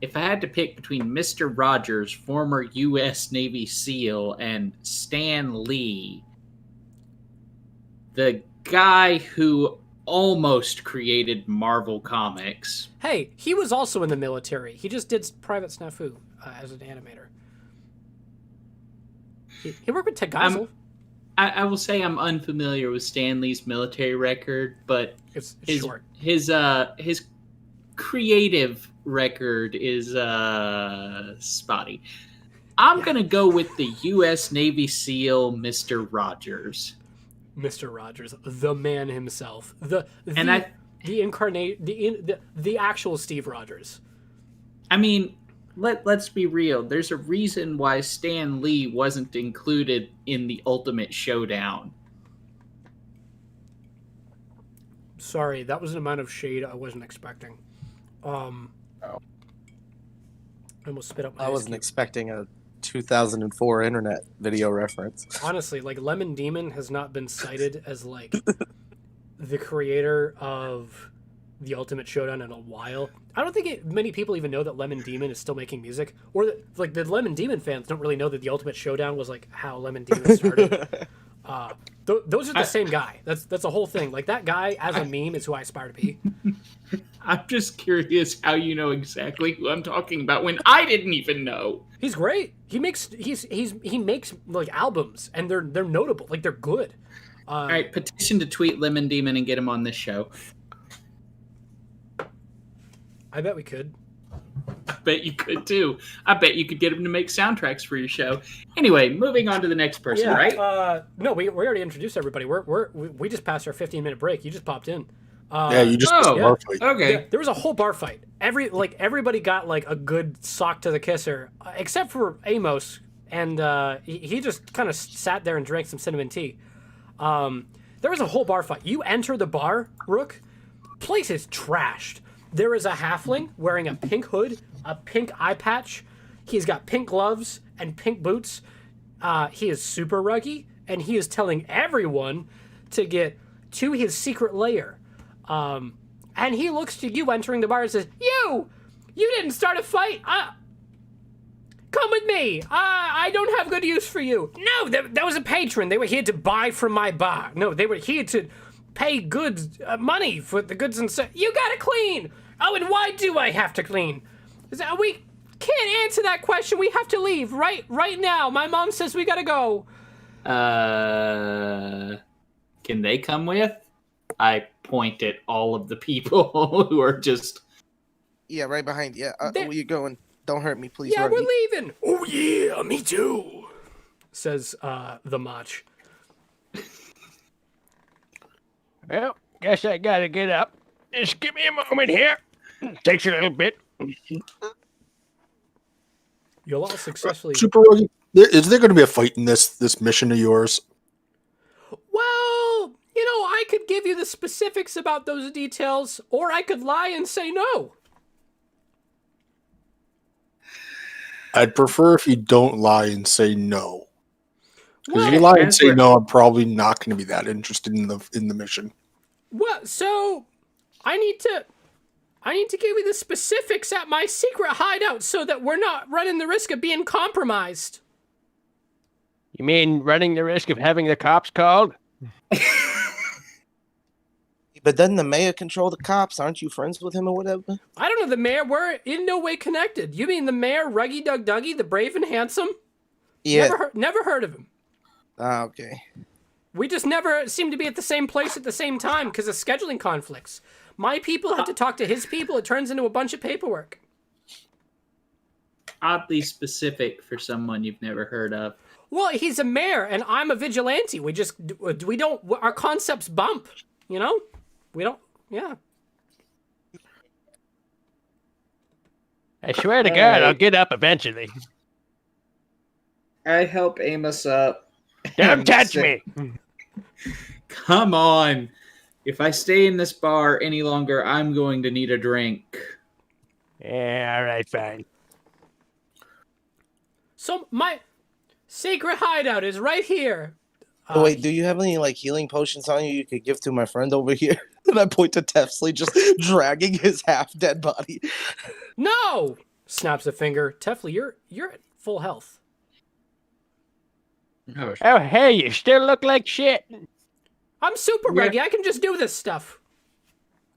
if I had to pick between Mr. Rogers, former U.S. Navy SEAL, and Stan Lee, the guy who almost created Marvel Comics. Hey, he was also in the military. He just did Private Snafu as an animator. He worked with Ted Geisel. I will say I'm unfamiliar with Stan Lee's military record, but It's his short. his creative record is spotty. I'm gonna go with the U.S. Navy SEAL, Mr. Rogers. Mr. Rogers, the man himself, the actual Steve Rogers. I mean, let's be real. There's a reason why Stan Lee wasn't included in the Ultimate Showdown. Sorry, that was an amount of shade I wasn't expecting. I almost spit up my I ice wasn't cube. expecting a 2004 internet video reference. Honestly, like Lemon Demon has not been cited as like the creator of the Ultimate Showdown in a while. I don't think many people even know that Lemon Demon is still making music, or that like the Lemon Demon fans don't really know that the Ultimate Showdown was like how Lemon Demon started. Those are the same guy. That's the whole thing. Like that guy as a meme is who I aspire to be. I'm just curious how you know exactly who I'm talking about when I didn't even know. He's great. He makes like albums, and they're notable. Like they're good. All right, petition to tweet Lemon Demon and get him on this show. I bet we could. I bet you could too. I bet you could get him to make soundtracks for your show. Anyway, moving on to the next person, right? No, we already introduced everybody. We just passed our 15-minute break. You just popped in. Yeah, you just missed the bar fight. Okay. Yeah, there was a whole bar fight. Everybody got like a good sock to the kisser, except for Amos, and he just kind of sat there and drank some cinnamon tea. There was a whole bar fight. You enter the bar, Rook, place is trashed. There is a halfling wearing a pink hood, a pink eye patch. He's got pink gloves and pink boots. He is super ruggy, and he is telling everyone to get to his secret lair. And he looks to you entering the bar and says, You didn't start a fight. Come with me. I don't have good use for you. No, that was a patron. They were here to buy from my bar. No, they were here to pay goods, money for the goods and stuff. You gotta clean. Oh, and why do I have to clean? We can't answer that question. We have to leave right now. My mom says we gotta go. Can they come with? I point at all of the people who are just... Yeah, right behind you. Where you going? Don't hurt me, please. Yeah, Ruggy. we're leaving. Oh, yeah, me too, says the Mach. Well, guess I gotta get up. Just give me a moment here. Takes a little bit. You'll all successfully... Super Ruggy, is there going to be a fight in this mission of yours? Well, I could give you the specifics about those details, or I could lie and say no. I'd prefer if you don't lie and say no. Because Well, if you lie and say no, I'm probably not going to be that interested in the mission. Well, so I need to give you the specifics at my secret hideout so that we're not running the risk of being compromised. You mean running the risk of having the cops called? But doesn't the mayor control the cops? Aren't you friends with him or whatever? I don't know the mayor. We're in no way connected. You mean the mayor, Ruggy Doug Dougie, the brave and handsome? Yeah. Never heard of him. Okay. We just never seem to be at the same place at the same time because of scheduling conflicts. My people have to talk to his people. It turns into a bunch of paperwork. Oddly specific for someone you've never heard of. Well, he's a mayor and I'm a vigilante. Our concepts bump, We don't, yeah. I swear to God, I'll get up eventually. I help Amos up. Don't touch me. Come on. If I stay in this bar any longer, I'm going to need a drink. Yeah, all right, fine. So my secret hideout is right here. Oh, wait, do you have any healing potions on you could give to my friend over here? And I point to Tefsley just dragging his half-dead body. No! Snaps a finger. Tefley, you're at full health. Oh, hey, you still look like shit. I'm super Ruggy. I can just do this stuff.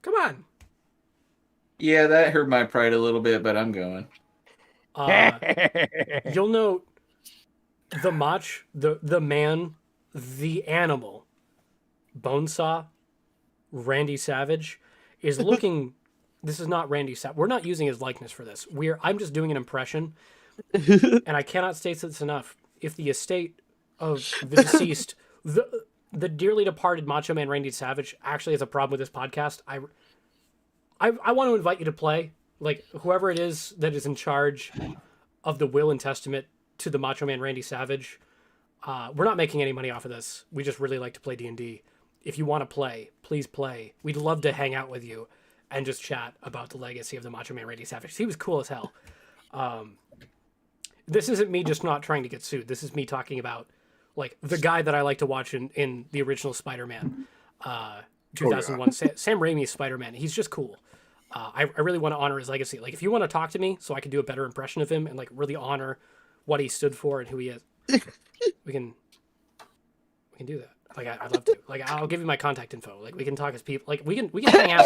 Come on. Yeah, that hurt my pride a little bit, but I'm going. You'll note the Mach, the man, the animal, Bonesaw, Randy Savage, is looking. This is not Randy Savage. We're not using his likeness for this. I'm just doing an impression, and I cannot state this enough. If the estate of the deceased, the dearly departed Macho Man Randy Savage, actually has a problem with this podcast, I want to invite you to play. Like, whoever it is that is in charge of the will and testament to the Macho Man Randy Savage, we're not making any money off of this. We just really like to play D&D. If you want to play, please play. We'd love to hang out with you and just chat about the legacy of the Macho Man Randy Savage. He was cool as hell. This isn't me just not trying to get sued. This is me talking about, like, the guy that I like to watch in the original Spider-Man, 2001, Sam Raimi's Spider-Man. He's just cool. I really want to honor his legacy. Like, if you want to talk to me so I can do a better impression of him and, like, really honor what he stood for and who he is, we can do that. Like, I'd love to. Like, I'll give you my contact info. Like, we can talk as people. Like, we can hang out.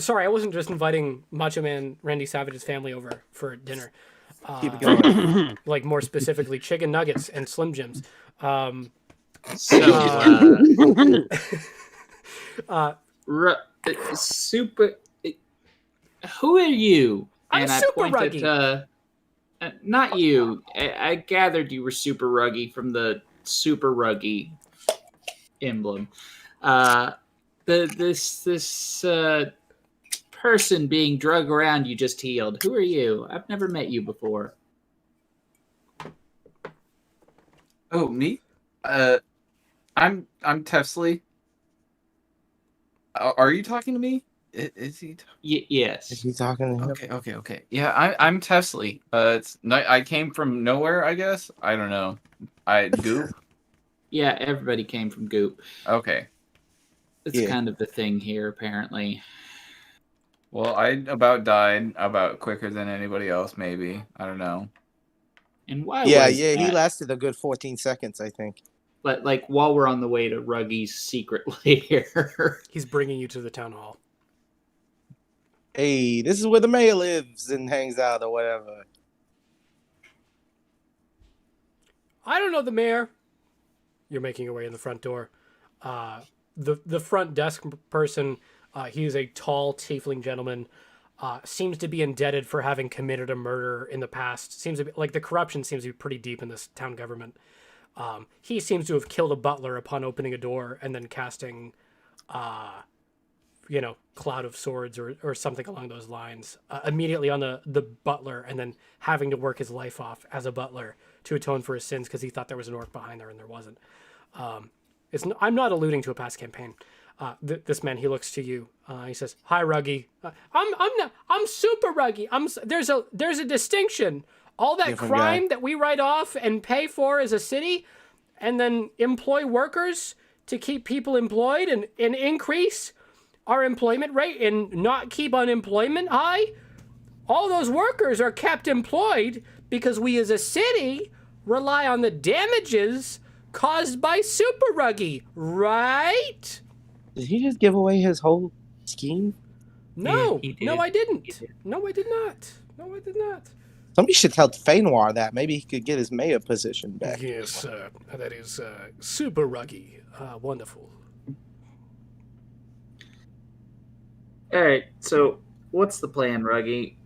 Sorry, I wasn't just inviting Macho Man Randy Savage's family over for dinner. Keep it going. Like, more specifically, chicken nuggets and Slim Jims. Super. Who are you? I'm Super Ruggy. Not you. I gathered you were Super Ruggy from the Super Ruggy emblem. This person being drug around you just healed. Who are you? I've never met you before. Oh, me? I'm Tefsley. Are you talking to me? Is he? Yes. Is he talking to him? Okay. Yeah, I'm Tefsley. I came from nowhere, I guess. I don't know. Goop. Yeah, everybody came from Goop. Okay. It's kind of the thing here, apparently. Well, I about died about quicker than anybody else, maybe. I don't know. And why? Yeah, was he that? lasted a good 14 seconds, I think. But, like, while we're on the way to Ruggy's secret lair. He's bringing you to the town hall. Hey, this is where the mayor lives and hangs out or whatever. I don't know the mayor. You're making your way in the front door. The front desk person, he is a tall tiefling gentleman. Seems to be indebted for having committed a murder in the past. Seems to be, like, the corruption seems to be pretty deep in this town government. He seems to have killed a butler upon opening a door and then casting, cloud of swords or something along those lines immediately on the butler, and then having to work his life off as a butler to atone for his sins because he thought there was an orc behind there and there wasn't. I'm not alluding to a past campaign. This man, he looks to you. He says, "Hi, Ruggy. I'm Super Ruggy. There's a distinction. All that Different crime guy. that we write off and pay for as a city, and then employ workers to keep people employed and increase our employment rate and not keep unemployment high. All those workers are kept employed because we as a city rely on the damages caused by Super Ruggy, right?" Did he just give away his whole scheme? No, Yeah, he did. no, I didn't. He did. No, I did not. No, I did not. Somebody should tell Feynor that. Maybe he could get his mayor position back. Yes, that is Super Ruggy. Wonderful. All right, so what's the plan, Ruggy?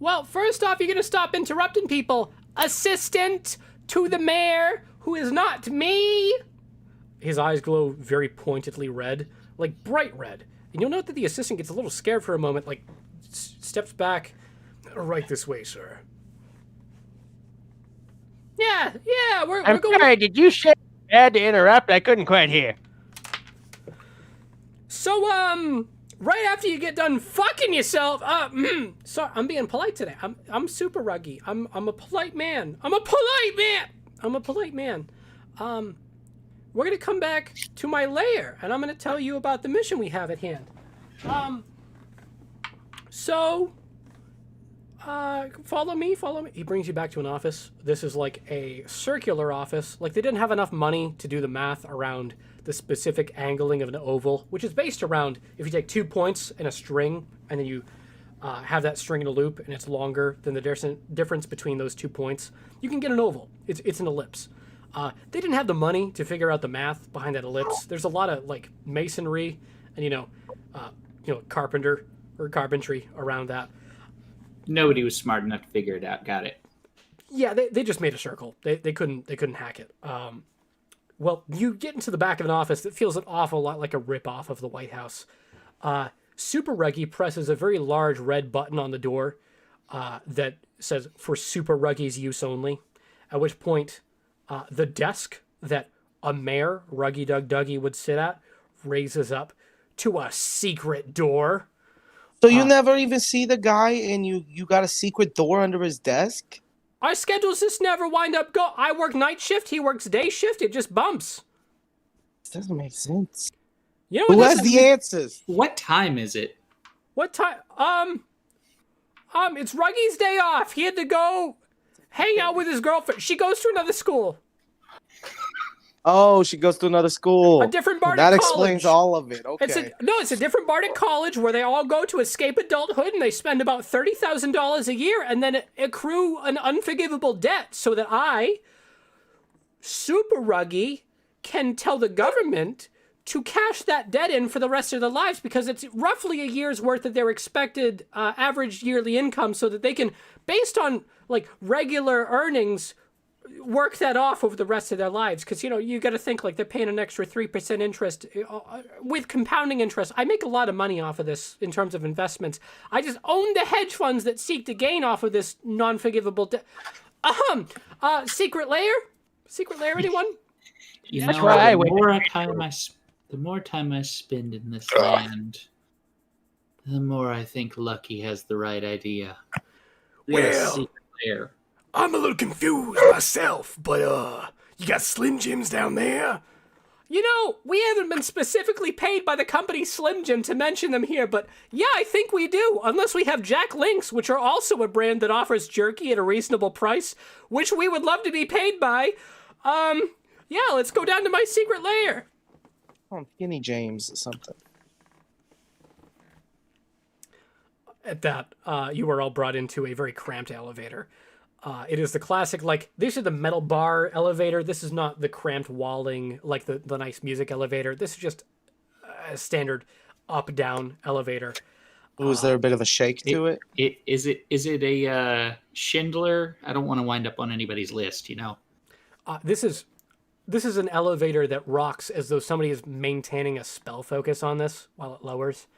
Well, first off, you're going to stop interrupting people. Assistant to the mayor, who is not me. His eyes glow very pointedly red, like bright red. And you'll note that the assistant gets a little scared for a moment, like steps back. Right this way, sir. Yeah, we're I'm going. sorry, did you say bad to interrupt? I couldn't quite hear. So, right after you get done fucking yourself, sorry, I'm being polite today. I'm Super Ruggy. I'm a polite man. I'm a polite man. We're gonna come back to my lair, and I'm gonna tell you about the mission we have at hand. Follow me. He brings you back to an office. This is like a circular office. Like, they didn't have enough money to do the math around the specific angling of an oval, which is based around if you take 2 points and a string, and then you have that string in a loop and it's longer than the difference between those 2 points, you can get an oval. It's an ellipse. They didn't have the money to figure out the math behind that ellipse. There's a lot of like masonry and carpentry around that. Nobody was smart enough to figure it out. Got it. Yeah, they just made a circle. They couldn't hack it. Well, you get into the back of an office that feels an awful lot like a ripoff of the White House. Super Ruggy presses a very large red button on the door that says "For Super Ruggy's use only." At which point, the desk that a mayor, Ruggy Dug Duggy, would sit at raises up to a secret door. So you never even see the guy, and you got a secret door under his desk? Our schedules just never wind up I work night shift, he works day shift, it just bumps. This doesn't make sense. You know Who what has the answers? What time is it? What time? It's Ruggy's day off. He had to go hang out with his girlfriend. She goes to another school. Oh, she goes to another school. A different Bardic That college. explains all of it. Okay. It's a different Bardic college where they all go to escape adulthood and they spend about $30,000 a year and then accrue an unforgivable debt so that Super Ruggy, can tell the government to cash that debt in for the rest of their lives because it's roughly a year's worth of their expected average yearly income so that they can, based on like regular earnings, work that off over the rest of their lives. Because, you got to think like they're paying an extra 3% interest with compounding interest. I make a lot of money off of this in terms of investments. I just own the hedge funds that seek to gain off of this non-forgivable debt. Secret lair? Secret lair, anyone? That's right. The more time I spend in this land, the more I think Lucky has the right idea. Well, Secret lair. I'm a little confused myself, but you got Slim Jims down there? We haven't been specifically paid by the company Slim Jim to mention them here, but yeah, I think we do. Unless we have Jack Links, which are also a brand that offers jerky at a reasonable price, which we would love to be paid by. Yeah, let's go down to my secret lair. Oh, Skinny James or something. At that, you are all brought into a very cramped elevator. It is the classic, this is the metal bar elevator. This is not the cramped walling, like the nice music elevator. This is just a standard up-down elevator. Was there a bit of a shake to it? Is it a Schindler? I don't want to wind up on anybody's list, This is an elevator that rocks as though somebody is maintaining a spell focus on this while it lowers.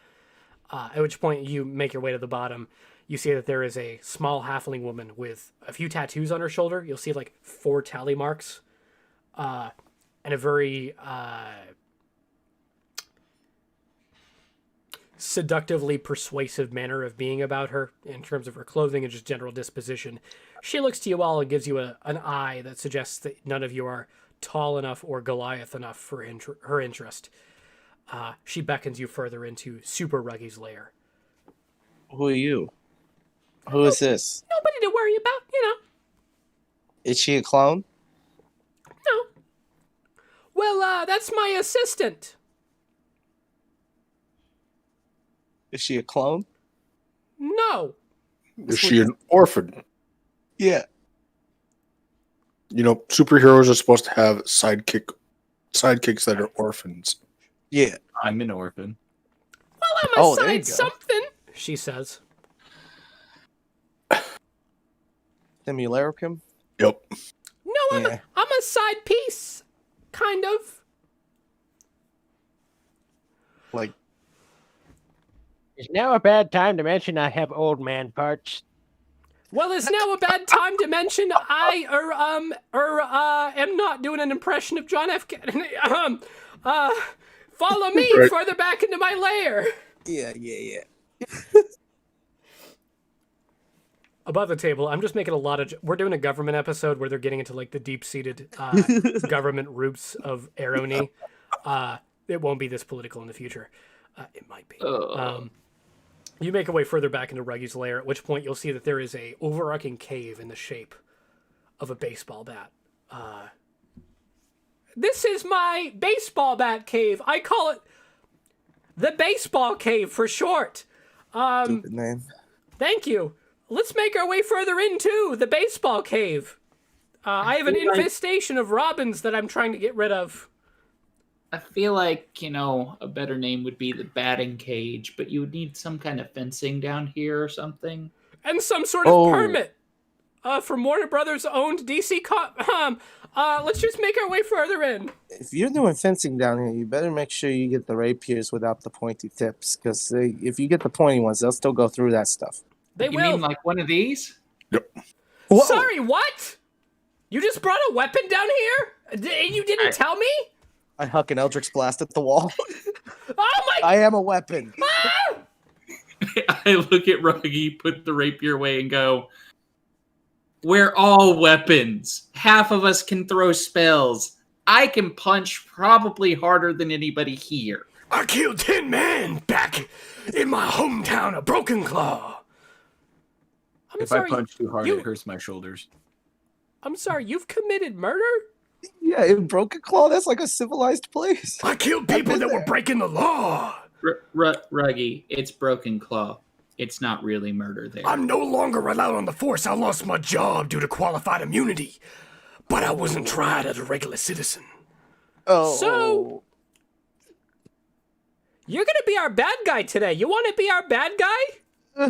At which point you make your way to the bottom. You see that there is a small halfling woman with a few tattoos on her shoulder. You'll see 4 tally marks, and a very seductively persuasive manner of being about her in terms of her clothing and just general disposition. She looks to you all and gives you an eye that suggests that none of you are tall enough or Goliath enough for her interest. She beckons you further into Super Ruggy's lair. Who are you? Who is this? Nobody to worry about, Is she a clone? No. Well, that's my assistant. Is she a clone? No. Is she an orphan? Yeah. Superheroes are supposed to have sidekicks that are orphans. Yeah. I'm an orphan. Well, I'm there you aside go. something, she says. Simulacrum? Yep. No, I'm a side piece, kind of. Is now a bad time to mention I have old man parts? Well, it's now a bad time to mention I am not doing an impression of John F. Kennedy. Follow me Right. further back into my lair. Yeah. Above the table, I'm just making a lot of... We're doing a government episode where they're getting into, the deep-seated government roots of Arrowknee. It won't be this political in the future. It might be. You make your way further back into Ruggy's lair, at which point you'll see that there is a overarching cave in the shape of a baseball bat. This is my baseball bat cave. I call it the baseball cave for short. Stupid name. Thank you. Let's make our way further into the baseball cave. I have an infestation of robins that I'm trying to get rid of. I feel like, a better name would be the batting cage, but you would need some kind of fencing down here or something. And some sort of permit. From Warner Brothers owned DC let's just make our way further in. If you're doing fencing down here, you better make sure you get the rapiers without the pointy tips, because if you get the pointy ones, they'll still go through that stuff. They You will. mean like one of these? Whoa. Sorry, what? You just brought a weapon down here? And you didn't tell me? I huck an Eldritch Blast at the wall. Oh my... I am a weapon. Ah! I look at Ruggy, put the rapier away, and go, we're all weapons. Half of us can throw spells. I can punch probably harder than anybody here. I killed 10 men back in my hometown of Broken Claw. If I punch too hard, it hurts my shoulders. I'm sorry, you've committed murder? Yeah, in Broken Claw, that's like a civilized place. I killed people that were breaking the law. Ruggy, it's Broken Claw. It's not really murder there. I'm no longer allowed on the force. I lost my job due to qualified immunity. But I wasn't tried as a regular citizen. Oh. So, you're gonna be our bad guy today. You want to be our bad guy?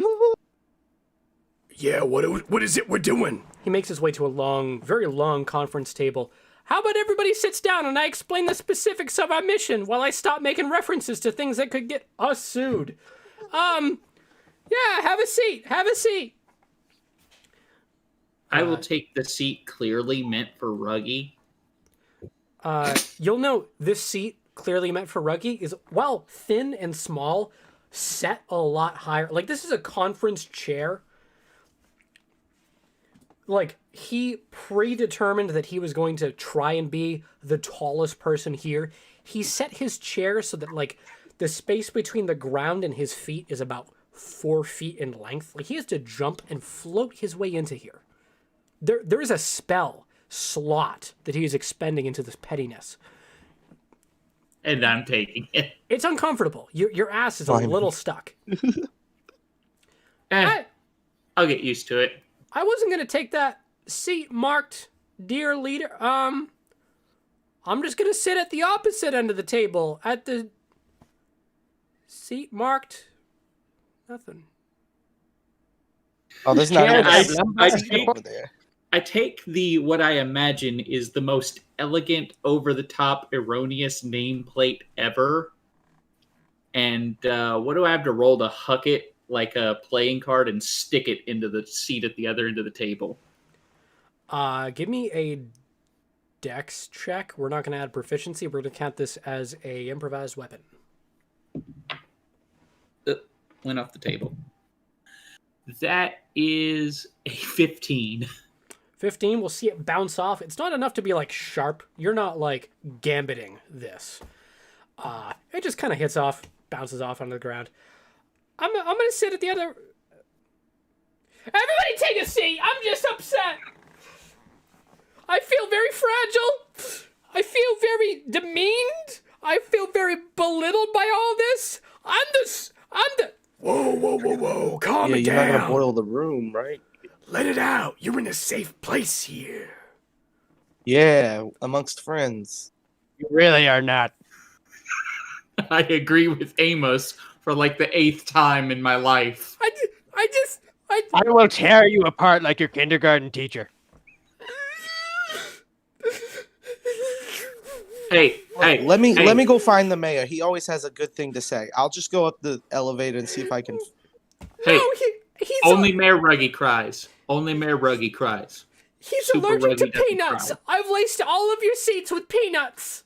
Yeah, what is it we're doing? He makes his way to a long, very long conference table. How about everybody sits down and I explain the specifics of our mission while I stop making references to things that could get us sued? Yeah, have a seat. Have a seat. I will take the seat clearly meant for Ruggy. You'll note this seat clearly meant for Ruggy is, well, thin and small, set a lot higher. Like, this is a conference chair. Like, he predetermined that he was going to try and be the tallest person here. He set his chair so that, like, the space between the ground and his feet is about 4 feet in length. Like, he has to jump and float his way into here. There is a spell slot that he is expending into this pettiness. And I'm taking it. It's uncomfortable. Your ass is a little stuck. I'll get used to it. I wasn't going to take that seat marked dear leader. I'm just going to sit at the opposite end of the table at the seat marked nothing. Oh, there's not I take the what I imagine is the most elegant, over-the-top, erroneous nameplate ever. And what do I have to roll to huck it like a playing card and stick it into the seat at the other end of the table? Give me a dex check. We're not going to add proficiency. We're going to count this as a improvised weapon. Went off the table. That is a 15. 15, we'll see it bounce off. It's not enough to be, like, sharp. You're not, like, gambiting this. It just kind of hits off, bounces off onto the ground. I'm going to sit at the other... Everybody take a seat! I'm just upset! I feel very fragile. I feel very demeaned. I feel very belittled by all this. I'm the... Whoa. Calm it You're not down. gonna boil the room, right? Let it out. You're in a safe place here. Yeah, amongst friends. You really are not. I agree with Amos for like the 8th time in my life. I will tear you apart like your kindergarten teacher. Hey, Let me go find the mayor. He always has a good thing to say. I'll just go up the elevator and see if I can. Hey, No, he's only Mayor Ruggy cries. Only Mayor Ruggy cries. He's Super allergic to Ruggy doesn't peanuts. cry. I've laced all of your seats with peanuts.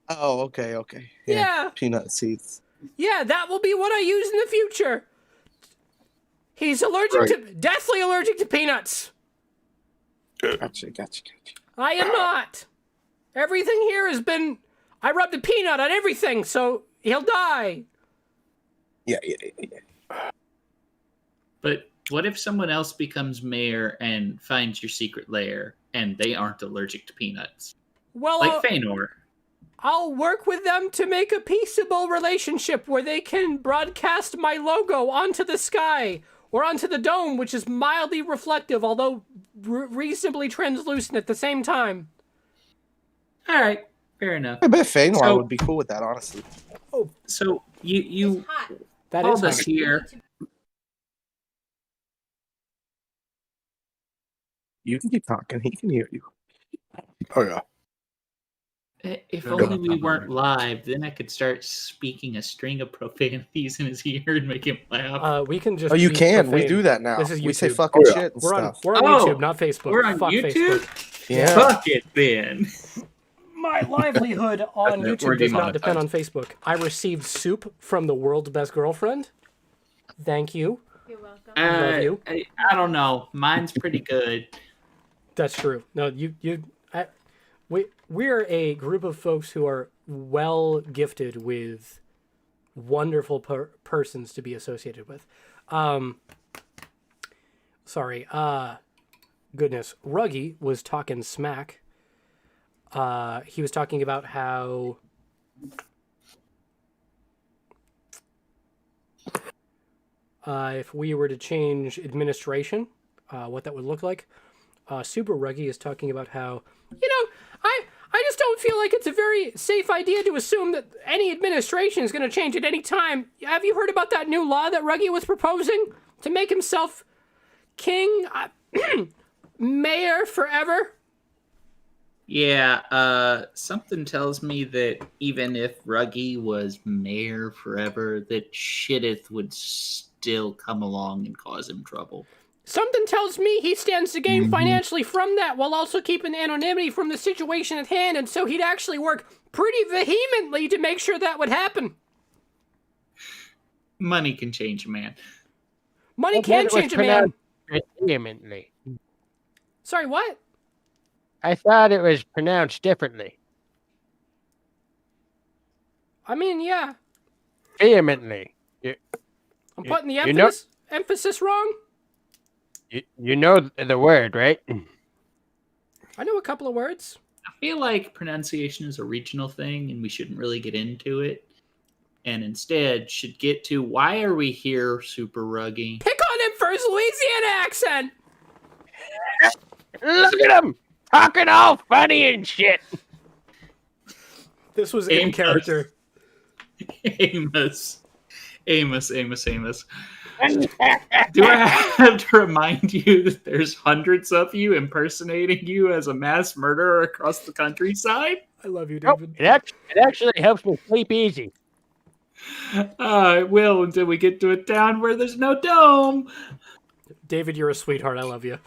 Oh, okay. Yeah. Peanut seeds. Yeah, that will be what I use in the future. He's deathly allergic to peanuts. Gotcha. I am not. Everything here has been... I rubbed a peanut on everything, so he'll die. Yeah. But what if someone else becomes mayor and finds your secret lair and they aren't allergic to peanuts? Well, Like Feanor. I'll work with them to make a peaceable relationship where they can broadcast my logo onto the sky or onto the dome, which is mildly reflective, although reasonably translucent at the same time. All right, fair enough. I bet Fanoir So- would be cool with that, honestly. So you That is called us hot. here. You can keep talking. He can hear you. Oh yeah. If only we weren't live, then I could start speaking a string of profanities in his ear and make him laugh. We can just. Oh, you be can. We profane. do that now. This is We say YouTube. fucking Oh, yeah. shit and We're on stuff. YouTube, not Facebook. We're on Fuck YouTube? Facebook. Yeah. Fuck it then. My livelihood on We're YouTube does not demonetized. depend on Facebook. I received soup from the world's best girlfriend. Thank you. You're welcome. Love you. I don't know. Mine's pretty good. That's true. No, we're a group of folks who are well gifted with wonderful persons to be associated with. Sorry. Goodness. Ruggy was talking smack. He was talking about how if we were to change administration, what that would look like. Super Ruggy is talking about how, I just don't feel like it's a very safe idea to assume that any administration is going to change at any time. Have you heard about that new law that Ruggy was proposing to make himself king, mayor forever? Yeah, something tells me that even if Ruggy was mayor forever, that Shitteth would still come along and cause him trouble. Something tells me he stands to gain financially from that while also keeping anonymity from the situation at hand, and so he'd actually work pretty vehemently to make sure that would happen. Money can change a man. Money can change a man. Vehemently. Sorry, what? I thought it was pronounced differently. I mean, yeah. Vehemently. I'm putting the you know- emphasis wrong. You know the word, right? I know a couple of words. I feel like pronunciation is a regional thing and we shouldn't really get into it. And instead should get to why are we here, Super Ruggy? Pick on him for his Louisiana accent. Look at him! Talking all funny and shit! This was in Amos. character. Amos. Do I have to remind you that there's hundreds of you impersonating you as a mass murderer across the countryside? I love you, Nope, David. it actually helps me sleep easy. It will until we get to a town where there's no dome. David, you're a sweetheart. I love you.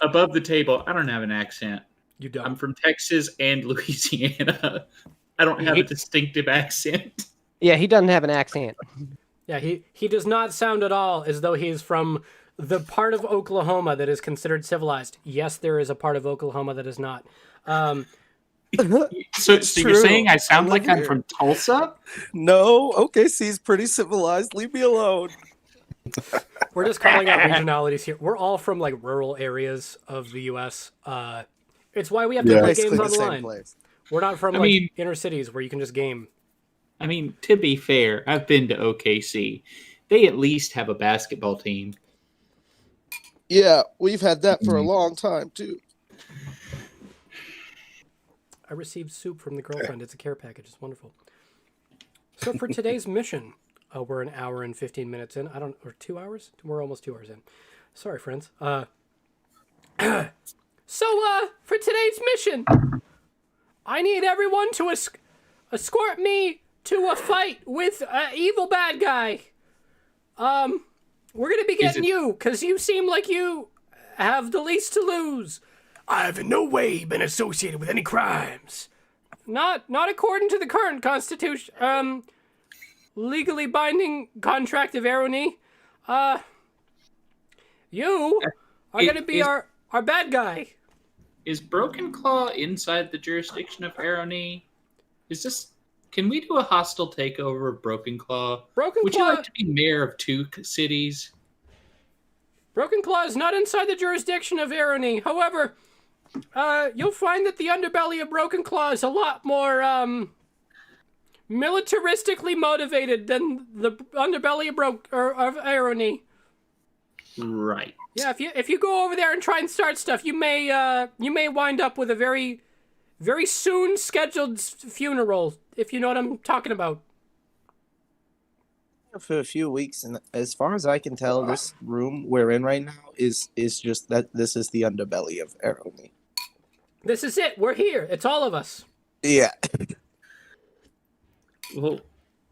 Above the table, I don't have an accent. You don't. I'm from Texas and Louisiana. I don't have a distinctive accent. Yeah, he doesn't have an accent. Yeah, he does not sound at all as though he's from the part of Oklahoma that is considered civilized. Yes, there is a part of Oklahoma that is not. So It's you're true. saying I sound I like live I'm here. from Tulsa? No, OKC's pretty civilized. Leave me alone. We're just calling out regionalities here. We're all from like rural areas of the U.S. It's why we have to Yeah. play Basically games the same online. place. We're not from I like mean- inner cities where you can just game. I mean, to be fair, I've been to OKC. They at least have a basketball team. Yeah, we've had that for a long time too. I received soup from the girlfriend. It's a care package. It's wonderful. So for today's mission, we're an hour and 15 minutes in. Or 2 hours? We're almost 2 hours in. Sorry, friends. So for today's mission, I need everyone to escort me to a fight with an evil bad guy. We're gonna be getting you, because you seem like you have the least to lose. I've in no way been associated with any crimes. Not according to the current constitution. Legally binding contract of Arrowknee. You are gonna be our bad guy. Is Broken Claw inside the jurisdiction of Arrowknee? Can we do a hostile takeover of Broken Claw? Broken Would Claw. you like to be mayor of 2 cities? Broken Claw is not inside the jurisdiction of Arrowknee. However, you'll find that the underbelly of Broken Claw is a lot more militaristically motivated than the underbelly of Arrowknee. Right. Yeah, if you go over there and try and start stuff, you may wind up with a very, very soon scheduled funeral. If you know what I'm talking about. For a few weeks, and as far as I can tell, this room we're in right now is just that. This is the underbelly of Arrowknee. This is it. We're here. It's all of us. Yeah. Well,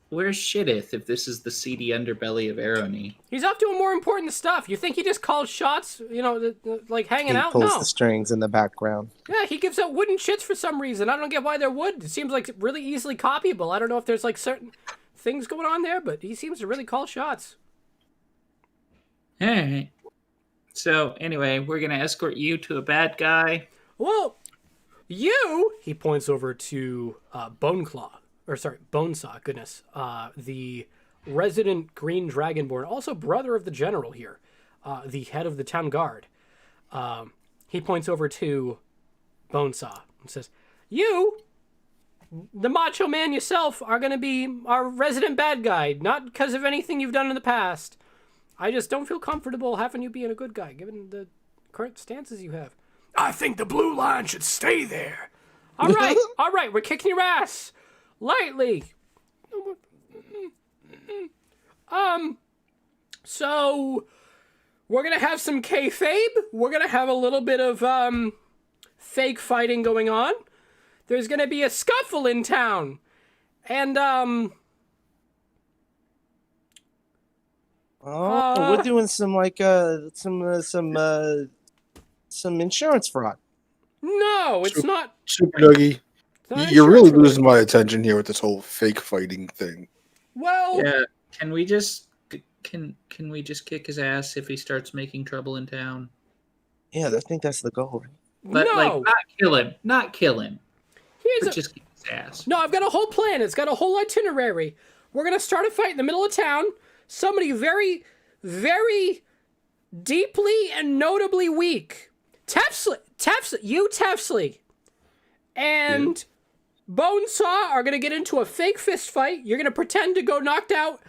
where's Shitteth if this is the seedy underbelly of Arrowknee? He's off doing more important stuff. You think he just calls shots, like hanging out? He pulls No. the strings in the background. Yeah, he gives out wooden shits for some reason. I don't get why they're wood. It seems like really easily copyable. I don't know if there's like certain things going on there, but he seems to really call shots. All right. So, anyway, we're going to escort you to a bad guy. Well, he points over to Bonesaw, goodness. The resident Green Dragonborn, also brother of the general here, the head of the town guard. He points over to Bonesaw and says, "You, the macho man yourself, are going to be our resident bad guy, not because of anything you've done in the past. I just don't feel comfortable having you being a good guy, given the current stances you have." I think the blue line should stay there. All right, we're kicking your ass. Lightly. So we're gonna have some kayfabe. We're gonna have a little bit of fake fighting going on. There's gonna be a scuffle in town, and we're doing some some insurance fraud. No, it's not. Super Ruggy, you're really losing my attention here with this whole fake fighting thing. Well, yeah. Can we just kick his ass if he starts making trouble in town? Yeah, I think that's the goal. Right? But not kill him. Just kick his ass. No, I've got a whole plan. It's got a whole itinerary. We're gonna start a fight in the middle of town. Somebody very, very deeply and notably weak. Tefsley, and Bonesaw are gonna get into a fake fist fight. You're gonna pretend to go knocked out,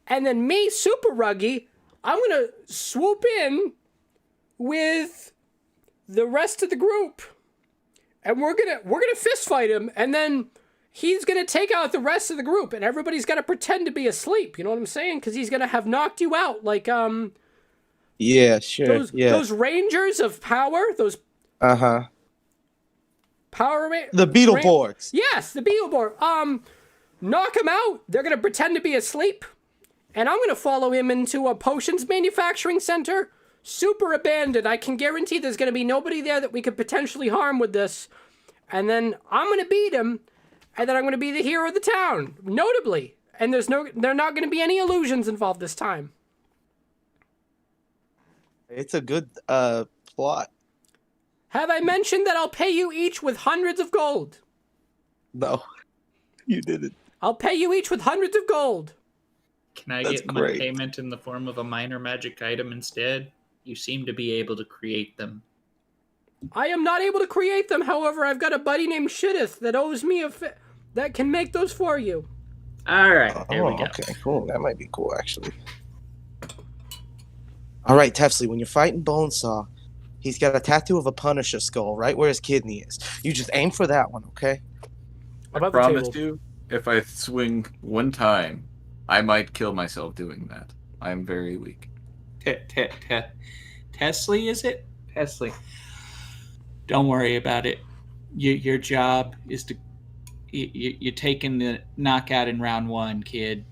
and then me, Super Ruggy, I'm gonna swoop in with the rest of the group, and we're gonna fist fight him, and then he's gonna take out the rest of the group, and everybody's gonna pretend to be asleep. You know what I'm saying? Because he's gonna have knocked you out, like Yeah, sure. Those Rangers of Power, those Power the Beetleborgs. Yes, the Beetleborg. Knock him out. They're gonna pretend to be asleep, and I'm gonna follow him into a potions manufacturing center, super abandoned. I can guarantee there's gonna be nobody there that we could potentially harm with this. And then I'm gonna beat him, and then I'm gonna be the hero of the town, notably. And there are not gonna be any illusions involved this time. It's a good plot. Have I mentioned that I'll pay you each with hundreds of gold? No, you didn't. I'll pay you each with hundreds of gold. Can I get my payment in the form of a minor magic item instead? You seem to be able to create them. I am not able to create them. However, I've got a buddy named Shitteth that owes me that can make those for you. All right, there we go. Okay, cool. That might be cool, actually. All right, Tefsley, when you're fighting Bonesaw, he's got a tattoo of a Punisher skull right where his kidney is. You just aim for that one, okay? I promise you, if I swing one time, I might kill myself doing that. I'm very weak. Tesley, is it? Tesley. Don't worry about it. Your job is to... You're taking the knockout in round one, kid.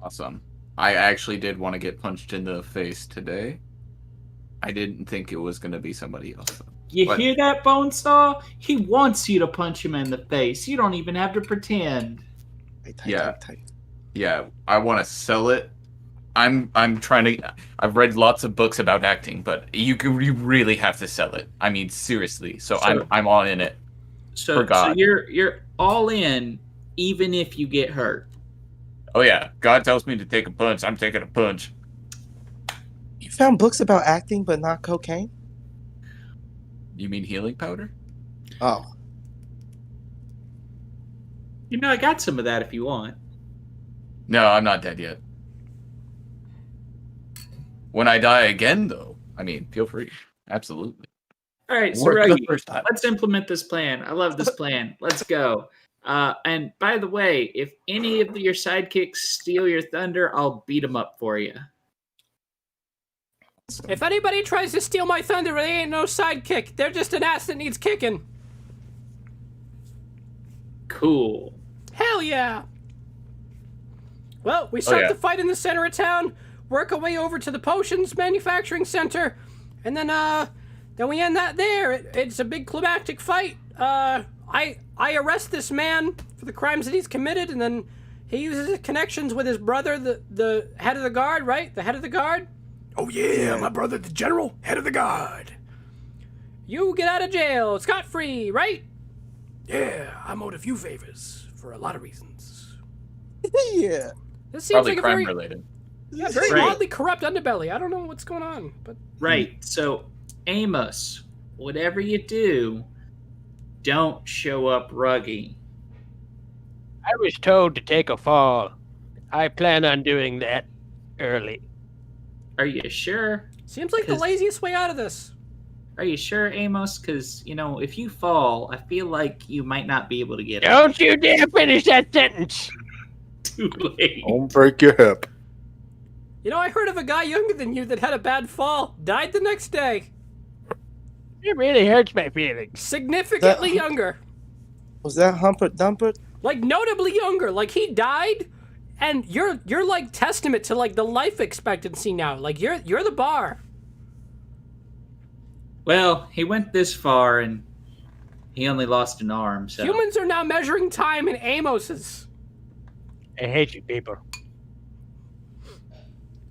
Awesome. I actually did want to get punched in the face today. I didn't think it was going to be somebody else. You hear that, Bonesaw? He wants you to punch him in the face. You don't even have to pretend. Yeah, I want to sell it. I'm trying to... I've read lots of books about acting, but you really have to sell it. I mean, seriously. So I'm all in it. So you're all in, even if you get hurt. Oh yeah, God tells me to take a punch. I'm taking a punch. You found books about acting, but not cocaine? You mean healing powder? Oh. You know, I got some of that if you want. No, I'm not dead yet. When I die again, though, I mean, feel free. Absolutely. All right, so Worked the Ruggy, first time. let's implement this plan. I love this plan. Let's go. And by the way, if any of your sidekicks steal your thunder, I'll beat them up for you. If anybody tries to steal my thunder, they ain't no sidekick. They're just an ass that needs kicking. Cool. Hell yeah! Well, we start yeah. the fight in the center of town, work our way over to the potions manufacturing center, and then we end that there. It's a big climactic fight. I arrest this man for the crimes that he's committed, and then he uses his connections with his brother, the head of the guard, right? The head of the guard. Oh yeah, my brother, the general, head of the guard. You get out of jail, scot-free, right? Yeah, I'm owed a few favors for a lot of reasons. Yeah. This seems Probably like a crime very, related. yeah, very Right. oddly corrupt underbelly. I don't know what's going on, but Right. So, Amos, whatever you do, don't show up Ruggy. I was told to take a fall. I plan on doing that early. Are you sure? seems like the 'Cause- laziest way out of this. Are you sure, Amos? Because, you know, if you fall, I feel like you might not be able to get up. Don't you dare finish that sentence! Too late. Don't break your hip. You know, I heard of a guy younger than you that had a bad fall, died the next day. It really hurts my feelings. Significantly That- younger. Was that Humpert Dumpert? Like, notably younger. Like, he died, and you're like testament to, like, the life expectancy now. Like, you're the bar. Well, he went this far, and he only lost an arm, so... Humans are now measuring time in Amos's. I hate you people.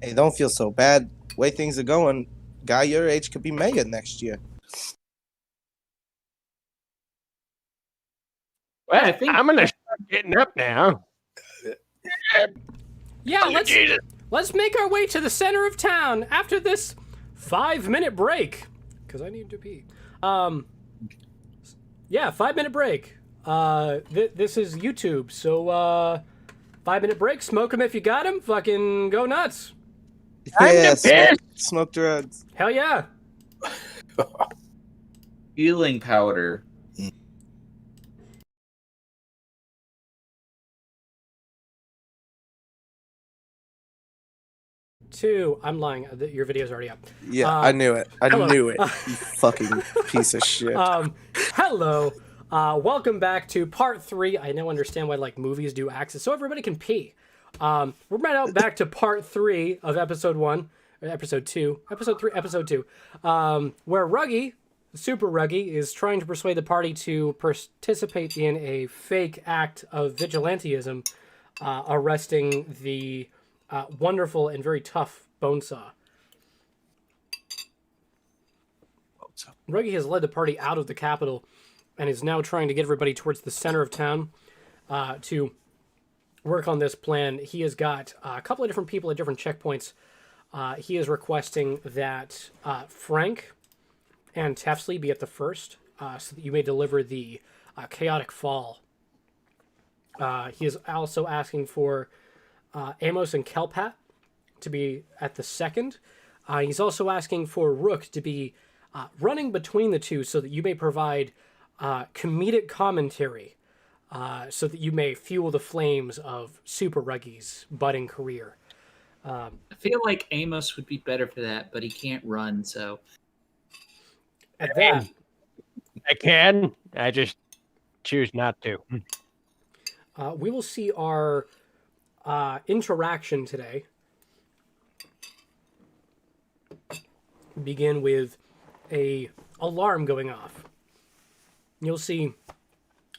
Hey, don't feel so bad. Way things are going, guy your age could be mayor next year. Well, I think- I'm gonna start getting up now. Yeah, let's make our way to the center of town after this 5-minute break. Because I need to pee. Yeah, 5-minute break. This is YouTube, so 5-minute break. Smoke them if you got them. Fucking go nuts. Yeah, piss. smoke drugs. Hell yeah. Healing powder. 2. I'm lying. Your video's already up. Yeah, I knew it. I hello. knew it. You fucking piece of shit. Hello. Welcome back to part 3. I now understand why like movies do access so everybody can pee. We're right out back to part 3 of episode 1, or episode 2, episode 3, episode 2, where Ruggy, Super Ruggy, is trying to persuade the party to participate in a fake act of vigilantism, arresting the wonderful and very tough Bonesaw. Ruggy has led the party out of the capital and is now trying to get everybody towards the center of town to work on this plan. He has got a couple of different people at different checkpoints. He is requesting that Frank and Tefsley be at the first so that you may deliver the chaotic fall. He is also asking for Amos and Kelpat to be at the second. He's also asking for Rook to be running between the two so that you may provide comedic commentary so that you may fuel the flames of Super Ruggy's budding career. I feel like Amos would be better for that, but he can't run, so... At that, I can. I just choose not to. we will see our interaction today begin with a alarm going off. You'll see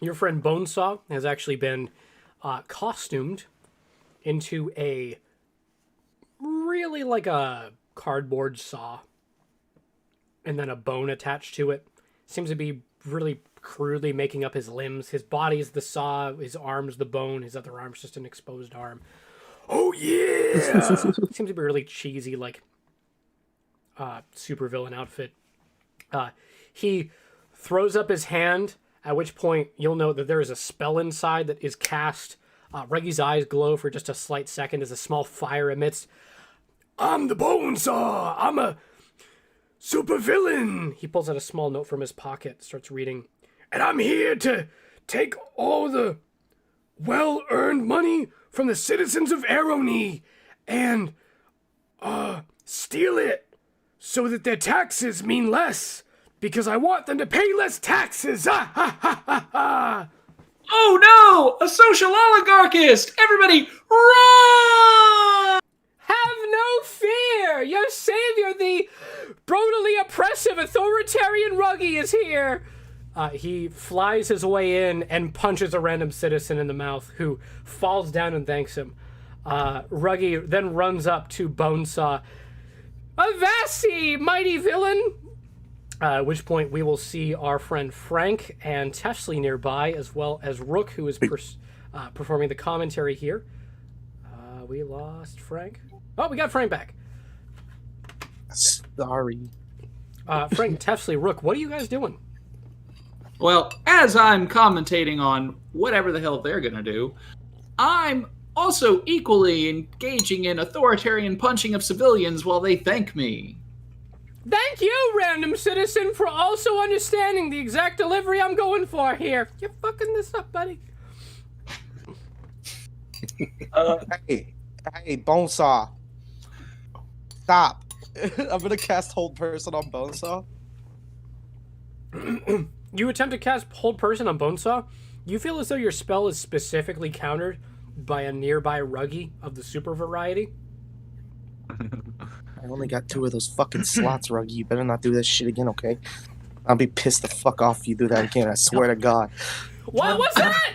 your friend Bonesaw has actually been costumed into a really like a cardboard saw and then a bone attached to it. Seems to be really crudely making up his limbs. His body is the saw, his arms the bone, his other arm's just an exposed arm. Oh yeah. Seems to be really cheesy, like supervillain outfit. He throws up his hand at which point you'll note that there is a spell inside that is cast. Ruggy's eyes glow for just a slight second as a small fire emits. I'm the Bonesaw. I'm a supervillain. He pulls out a small note from his pocket, starts reading. And I'm here to take all the well-earned money from the citizens of Arrowknee and steal it so that their taxes mean less, because I want them to pay less taxes. Oh no! A social oligarchist! Everybody, run! Have no fear! Your savior, the brutally oppressive authoritarian Ruggy, is here! He flies his way in and punches a random citizen in the mouth, who falls down and thanks him. Ruggy then runs up to Bonesaw. Avasti, mighty villain! At which point we will see our friend Frank and Teshley nearby, as well as Rook, who is performing the commentary here. We lost Frank. Oh, we got Frank back. Sorry. Frank, Teshley, Rook, what are you guys doing? Well, as I'm commentating on whatever the hell they're gonna do, I'm also equally engaging in authoritarian punching of civilians while they thank me. Thank you, random citizen, for also understanding the exact delivery I'm going for here. You're fucking this up, buddy. Hey, Bonesaw. Stop. I'm gonna cast Hold Person on Bonesaw. You attempt to cast Hold Person on Bonesaw? You feel as though your spell is specifically countered by a nearby Ruggy of the super variety? I only got 2 of those fucking slots, Ruggy. You better not do this shit again, okay? I'll be pissed the fuck off if you do that again, I swear to God. What was that?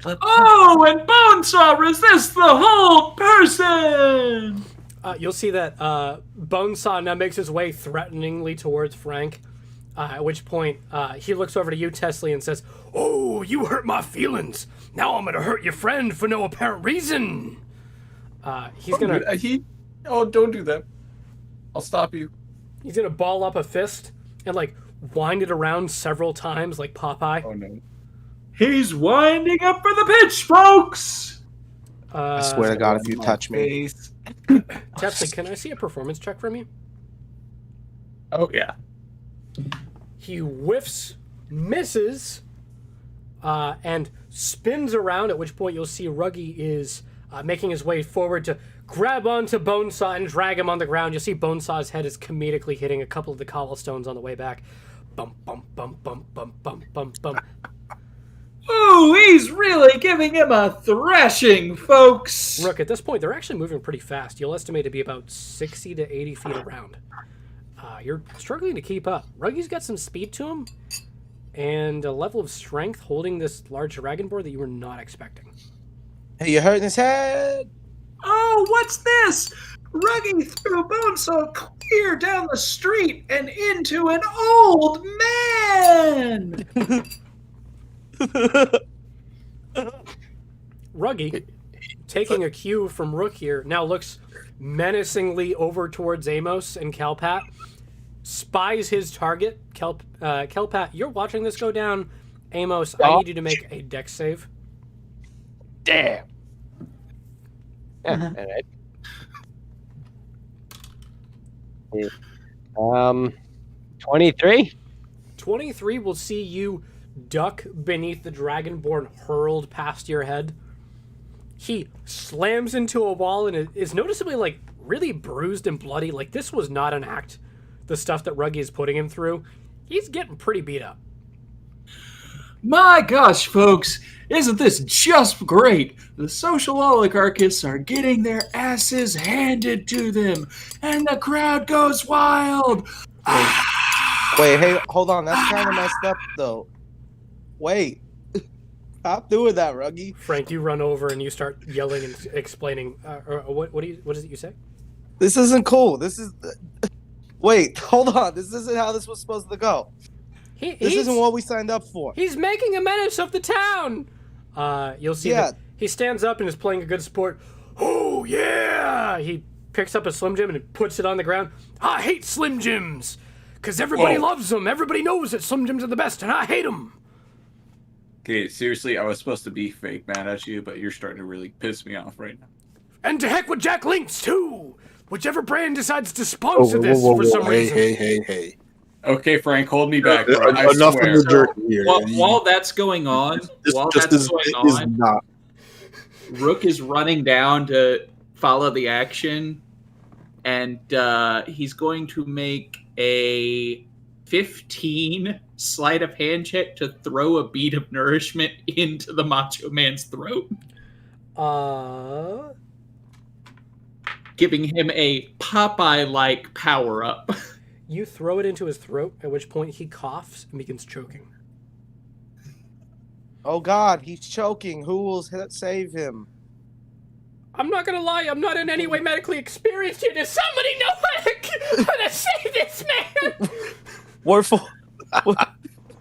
Oh, and Bonesaw resists the whole person! You'll see that Bonesaw now makes his way threateningly towards Frank, at which point he looks over to you, Tessley, and says, Oh, you hurt my feelings. Now I'm gonna hurt your friend for no apparent reason. He's gonna... Oh, don't do that. I'll stop you. He's gonna ball up a fist and, like, wind it around several times like Popeye. Oh, no. He's winding up for the pitch, folks! I swear to God, if you touch me. Tessley, can I see a performance check from you? Oh, yeah. He whiffs, misses, and spins around, at which point you'll see Ruggy is making his way forward to grab onto Bonesaw and drag him on the ground. You'll see Bonesaw's head is comedically hitting a couple of the cobblestones on the way back. Bump, bump, bump, bump, bump, bump, bump, bump. Ooh, he's really giving him a thrashing, folks! Rook, at this point, they're actually moving pretty fast. You'll estimate to be about 60 to 80 feet around. You're struggling to keep up. Ruggy's got some speed to him, and a level of strength holding this large dragon board that you were not expecting. Hey, you hurting his head? Oh, what's this? Ruggy threw Bonesaw clear down the street and into an old man! Ruggy, taking a cue from Rook here, now looks menacingly over towards Amos and Kelpat, spies his target. Kelpat, you're watching this go down. Amos, I need you to make a dex save. Damn. Yeah, all right. 23? 23 will see you duck beneath the dragonborn hurled past your head. He slams into a wall and is noticeably, like, really bruised and bloody. Like, this was not an act. The stuff that Ruggy is putting him through. He's getting pretty beat up. My gosh, folks, isn't this just great? The social oligarchists are getting their asses handed to them, and the crowd goes wild. Wait, hey, hold on. That's kind of messed up, though. Wait. Stop doing that, Ruggy. Frank, you run over and you start yelling and explaining. What is it you say? This isn't cool. This is... Wait, hold on. This isn't how this was supposed to go. This isn't what we signed up for. He's making a menace of the town. You'll see that he stands up and is playing a good sport. Oh, yeah! He picks up a Slim Jim and puts it on the ground. I hate Slim Jims! Because everybody Whoa. loves them. Everybody knows that some gyms are the best, and I hate them. Okay, seriously, I was supposed to be fake mad at you, but you're starting to really piss me off right now. And to heck with Jack Links, too. Whichever brand decides to sponsor this for some reason. Hey. Okay, Frank, hold me back, bro. I Enough swear. of the dirt here. While that's going on, Rook is running down to follow the action, and he's going to make a 15 sleight of hand check to throw a bead of nourishment into the Macho Man's throat. Giving him a Popeye-like power-up. You throw it into his throat, at which point he coughs and begins choking. Oh God, he's choking. Who will save him? I'm not gonna lie, I'm not in any way medically experienced here. Does somebody know how to save this man? Warful.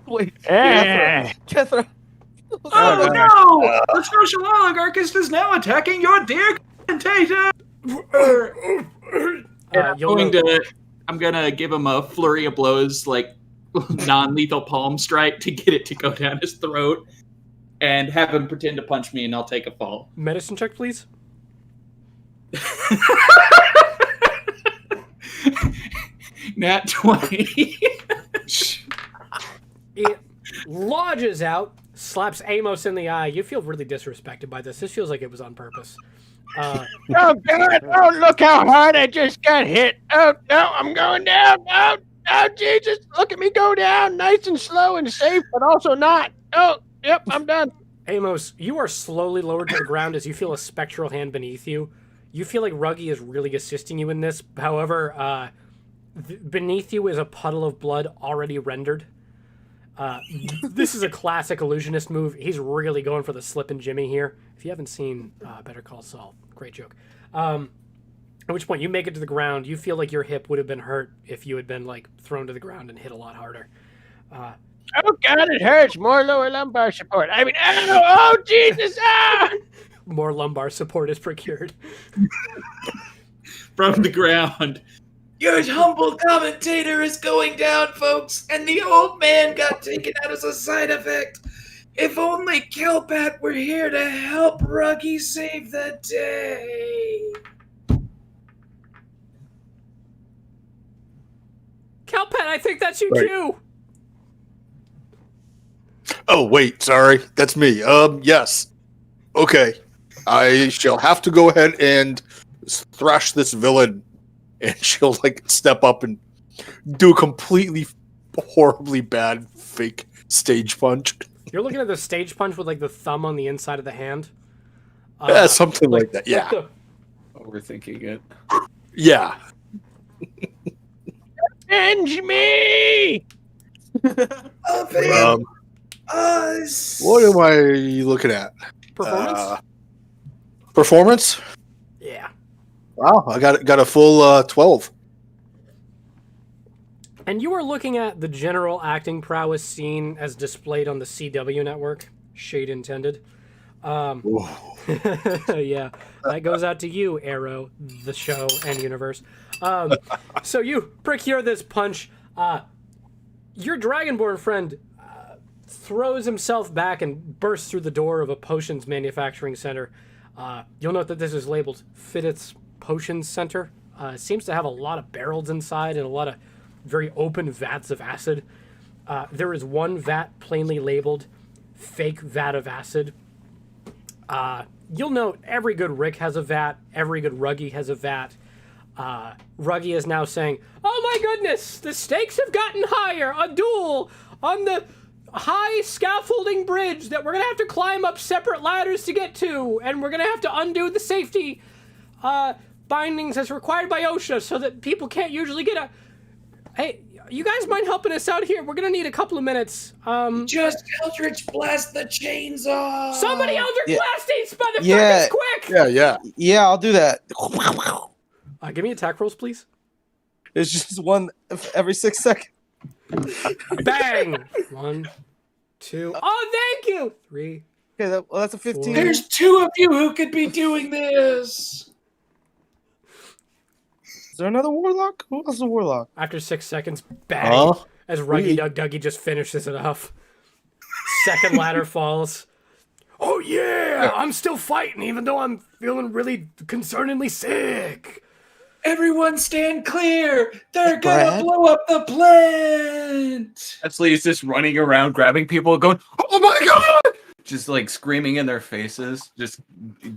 Wait. Kethra. Oh no! The social oligarchist is now attacking your dear commentator! I'm gonna give him a flurry of blows, like non-lethal palm strike, to get it to go down his throat, and have him pretend to punch me, and I'll take a fall. Medicine check, please. Nat 20. It lodges out, slaps Amos in the eye. You feel really disrespected by this. This feels like it was on purpose. Oh, God. Oh, look how hard I just got hit. Oh, no, I'm going down. Oh, Jesus. Look at me go down. Nice and slow and safe, but also not. Oh, yep, I'm done. Amos, you are slowly lowered to the ground as you feel a spectral hand beneath you. You feel like Ruggy is really assisting you in this. However, beneath you is a puddle of blood already rendered. This is a classic illusionist move. He's really going for the slip and Jimmy here. If you haven't seen Better Call Saul, great joke. At which point you make it to the ground. You feel like your hip would have been hurt if you had been like thrown to the ground and hit a lot harder. Oh, God, it hurts. More lower lumbar support. I mean, oh, Jesus. Ah! More lumbar support is procured. From the ground. Your humble commentator is going down, folks, and the old man got taken out as a side effect. If only Kelpat were here to help Ruggy save the day. Calpet, I think that's you Right. too. Oh, wait, sorry. That's me. Yes. Okay. I shall have to go ahead and thrash this villain, and she'll, like, step up and do a completely horribly bad fake stage punch. You're looking at the stage punch with, like, the thumb on the inside of the hand. Yeah, something like that, yeah. Overthinking it. Yeah. Avenge me! Us. What am I looking at? Performance? Performance? Yeah. Wow, I got a full 12. And you are looking at the general acting prowess seen as displayed on the CW network. Shade intended. Yeah, that goes out to you, Arrow, the show and universe. So you procure this punch. Your Dragonborn friend throws himself back and bursts through the door of a potions manufacturing center. You'll note that this is labeled Fittith's Potions Center. It seems to have a lot of barrels inside and a lot of very open vats of acid. There is one vat plainly labeled Fake Vat of Acid. You'll note every good Rick has a vat, every good Ruggy has a vat. Ruggy is now saying, "Oh my goodness, the stakes have gotten higher. A duel on the high scaffolding bridge that we're going to have to climb up separate ladders to get to, and we're going to have to undo the safety bindings as required by OSHA so that people can't usually get a... Hey, you guys mind helping us out here? We're going to need a couple of minutes. Just Eldritch blast the chains off. Somebody Eldritch blast these motherfuckers Yeah. quick! Yeah, I'll do that. Give me attack rolls, please. It's just one every 6 seconds. Bang! 1, 2. Oh, thank you! 3. Okay, that's a 15. There's two of you who could be doing this. Is there another warlock? Who else is a warlock? After 6 seconds, bang! Huh? As Ruggy Dougie just finishes it off. Second ladder falls. Oh yeah, I'm still fighting even though I'm feeling really concerningly sick. Everyone stand clear! They're Brad? gonna blow up the plant! Actually, he's just running around, grabbing people, going, "Oh my god!" Just like screaming in their faces, just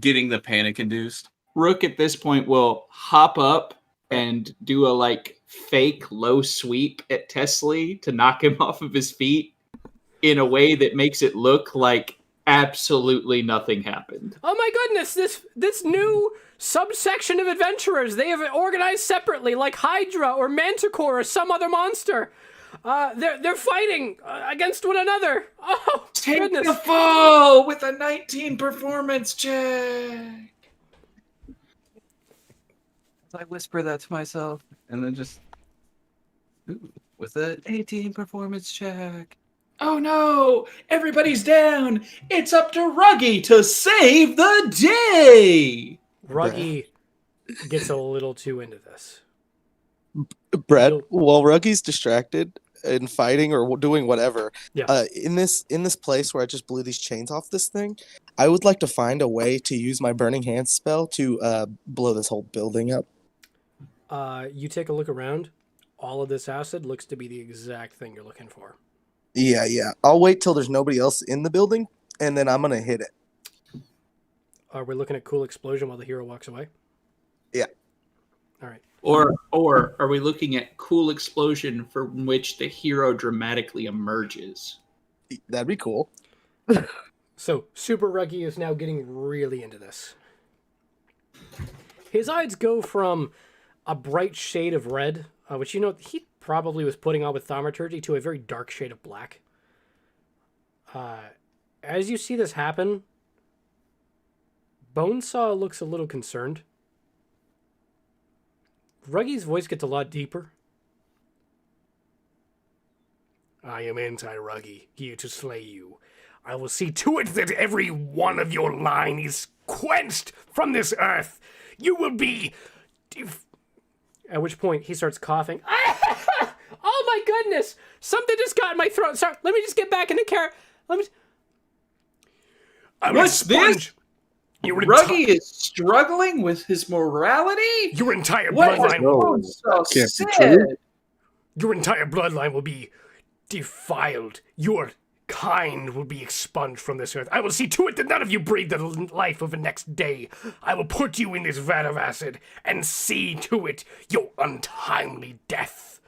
getting the panic induced. Rook at this point will hop up and do a like fake low sweep at Tesley to knock him off of his feet in a way that makes it look like absolutely nothing happened. Oh my goodness, this new subsection of adventurers, they have organized separately like Hydra or Manticore or some other monster. They're fighting against one another. Oh, Take goodness. the fall with a 19 performance check! I whisper that to myself, and then just with an 18 performance check. Oh no! Everybody's down! It's up to Ruggy to save the day! Ruggy gets a little too into this. Brett, You'll- while Ruggy's distracted and fighting or doing whatever, Yeah. in this place where I just blew these chains off this thing, I would like to find a way to use my Burning Hands spell to blow this whole building up. You take a look around. All of this acid looks to be the exact thing you're looking for. Yeah. I'll wait till there's nobody else in the building, and then I'm gonna hit it. Are we looking at cool explosion while the hero walks away? Yeah. All right. Or are we looking at cool explosion from which the hero dramatically emerges? That'd be cool. So, Super Ruggy is now getting really into this. His eyes go from a bright shade of red, which he probably was putting on with thaumaturgy, to a very dark shade of black. As you see this happen, Bonesaw looks a little concerned. Ruggy's voice gets a lot deeper. I am anti-Ruggy, here to slay you. I will see to it that every one of your line is quenched from this earth. You will be... At which point he starts coughing. Oh my goodness! Something just got in my throat. Sorry, let me just get back in the car. I will What's expunge your Ruggy is struggling with his morality? Your entire What bloodline. was No, so can't be said? true. Your entire bloodline will be defiled. Your kind will be expunged from this earth. I will see to it that none of you breathe the life of the next day. I will put you in this vat of acid and see to it your untimely death.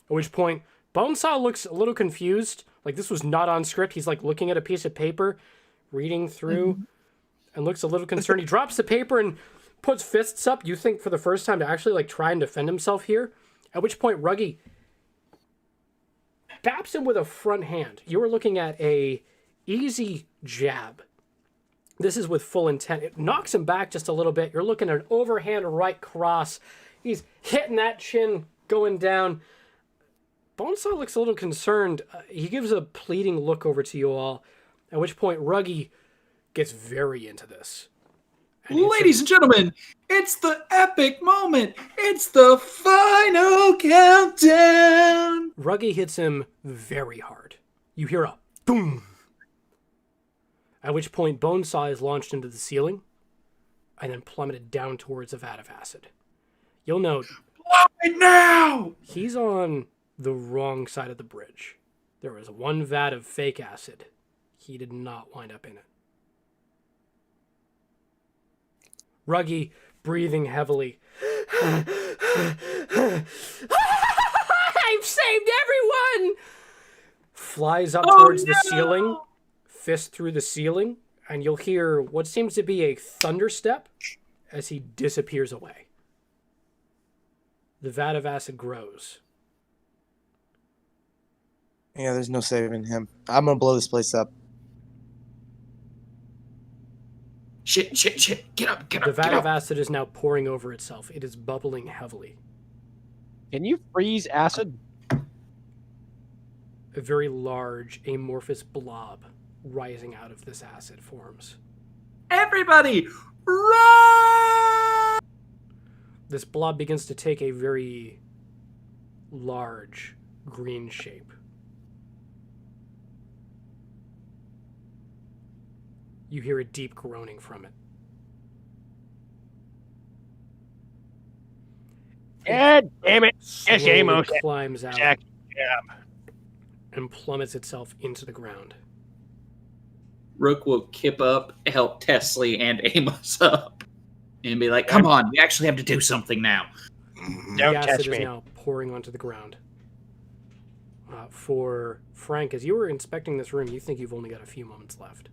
At which point, Bonesaw looks a little confused. Like this was not on script. He's like looking at a piece of paper, reading through, and looks a little concerned. He drops the paper and puts fists up, you think for the first time, to actually like try and defend himself here. At which point, Ruggy baps him with a front hand. You are looking at a easy jab. This is with full intent. It knocks him back just a little bit. You're looking at an overhand right cross. He's hitting that chin, going down. Bonesaw looks a little concerned. He gives a pleading look over to you all, at which point Ruggy gets very into this. Ladies and gentlemen, it's the epic moment. It's the final countdown. Ruggy hits him very hard. You hear a boom. At which point Bonesaw is launched into the ceiling and then plummeted down towards a vat of acid. You'll note Right now. he's on the wrong side of the bridge. There was one vat of fake acid. He did not wind up in it. Ruggy, breathing heavily. I've saved everyone! Flies up towards the ceiling, fist through the ceiling, and you'll hear what seems to be a thunderstep as he disappears away. The vat of acid grows. Yeah, there's no saving him. I'm gonna blow this place up. Shit. Get up. The vat of acid is now pouring over itself. It is bubbling heavily. Can you freeze acid? A very large, amorphous blob rising out of this acid forms. Everybody, run! This blob begins to take a very large green shape. You hear a deep groaning from it. God damn it! Yes, Slowly Amos. climbs out Jack. and plummets itself into the ground. Rook will kip up, help Tesley and Amos up, and be like, "Come on, we actually have to do something now." Don't The acid touch is me. now pouring onto the ground. For Frank, as you were inspecting this room, you think you've only got a few moments left.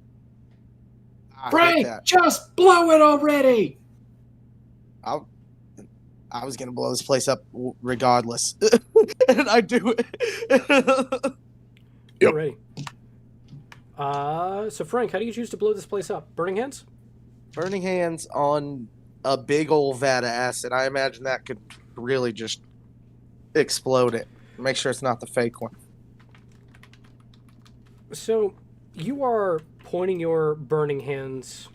I hate Frank, that. just blow it already! I was gonna blow this place up regardless, and I do it. You're ready. So Frank, how do you choose to blow this place up? Burning hands? Burning hands on a big old vat of acid. I imagine that could really just explode it. Make sure it's not the fake one. So you are pointing your burning hands.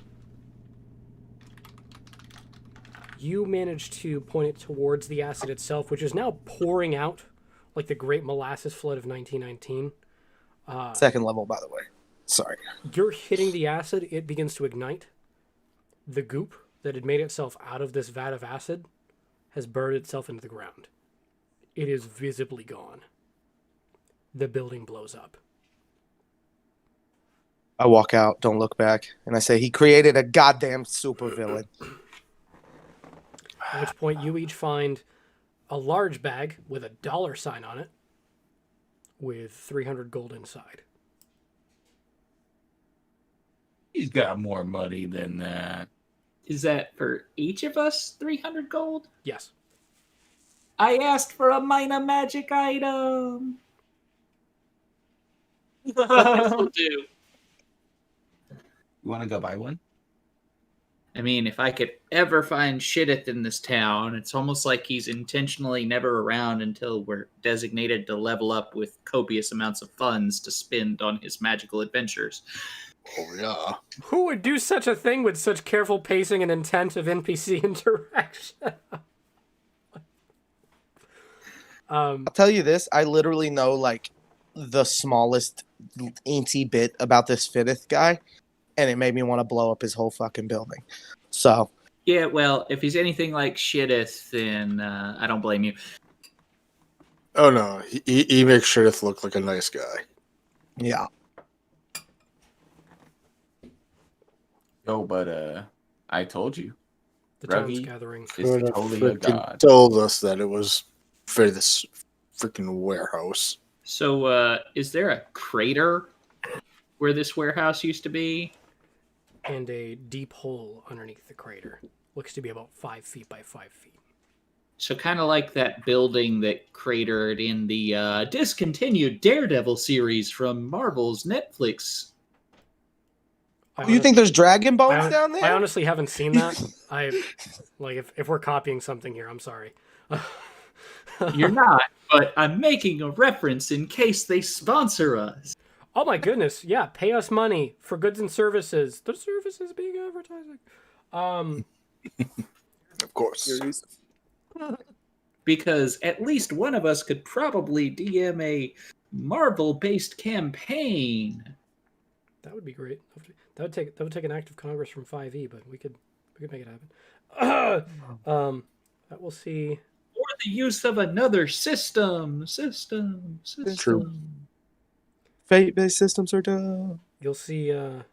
You manage to point it towards the acid itself, which is now pouring out like the great molasses flood of 1919. Second level, by the way. Sorry. You're hitting the acid, it begins to ignite. The goop that had made itself out of this vat of acid has burned itself into the ground. It is visibly gone. The building blows up. I walk out, don't look back, and I say, he created a goddamn supervillain. At which point you each find a large bag with a $sign on it with 300 gold inside. He's got more money than that. Is that for each of us 300 gold? Yes. I asked for a minor magic item. But this will do. You want to go buy one? I mean, if I could ever find Shitteth in this town, it's almost like he's intentionally never around until we're designated to level up with copious amounts of funds to spend on his magical adventures. Oh, yeah. Who would do such a thing with such careful pacing and intent of NPC interaction? I'll tell you this, I literally know, like, the smallest incy bit about this Fittith guy, and it made me want to blow up his whole fucking building. So. Yeah, well, if he's anything like Shitteth, then I don't blame you. Oh, no. He makes sure to look like a nice guy. Yeah. Oh, but I told you. The town's Ruggy gathering. is Could have totally a freaking god. told us that it was for this freaking warehouse. So, is there a crater where this warehouse used to be? And a deep hole underneath the crater. Looks to be about 5 feet by 5 feet. So kind of like that building that cratered in the discontinued Daredevil series from Marvel's Netflix. You think there's dragon bones down there? I honestly haven't seen that. If we're copying something here, I'm sorry. You're not, but I'm making a reference in case they sponsor us. Oh my goodness, yeah, pay us money for goods and services. The services being advertising. Of course. Because at least one of us could probably DM a Marvel-based campaign. That would be great. That would take an act of Congress from 5e, but we could make it happen. We'll see. Or the use of another system. True. Fate-based systems are dumb. You'll see a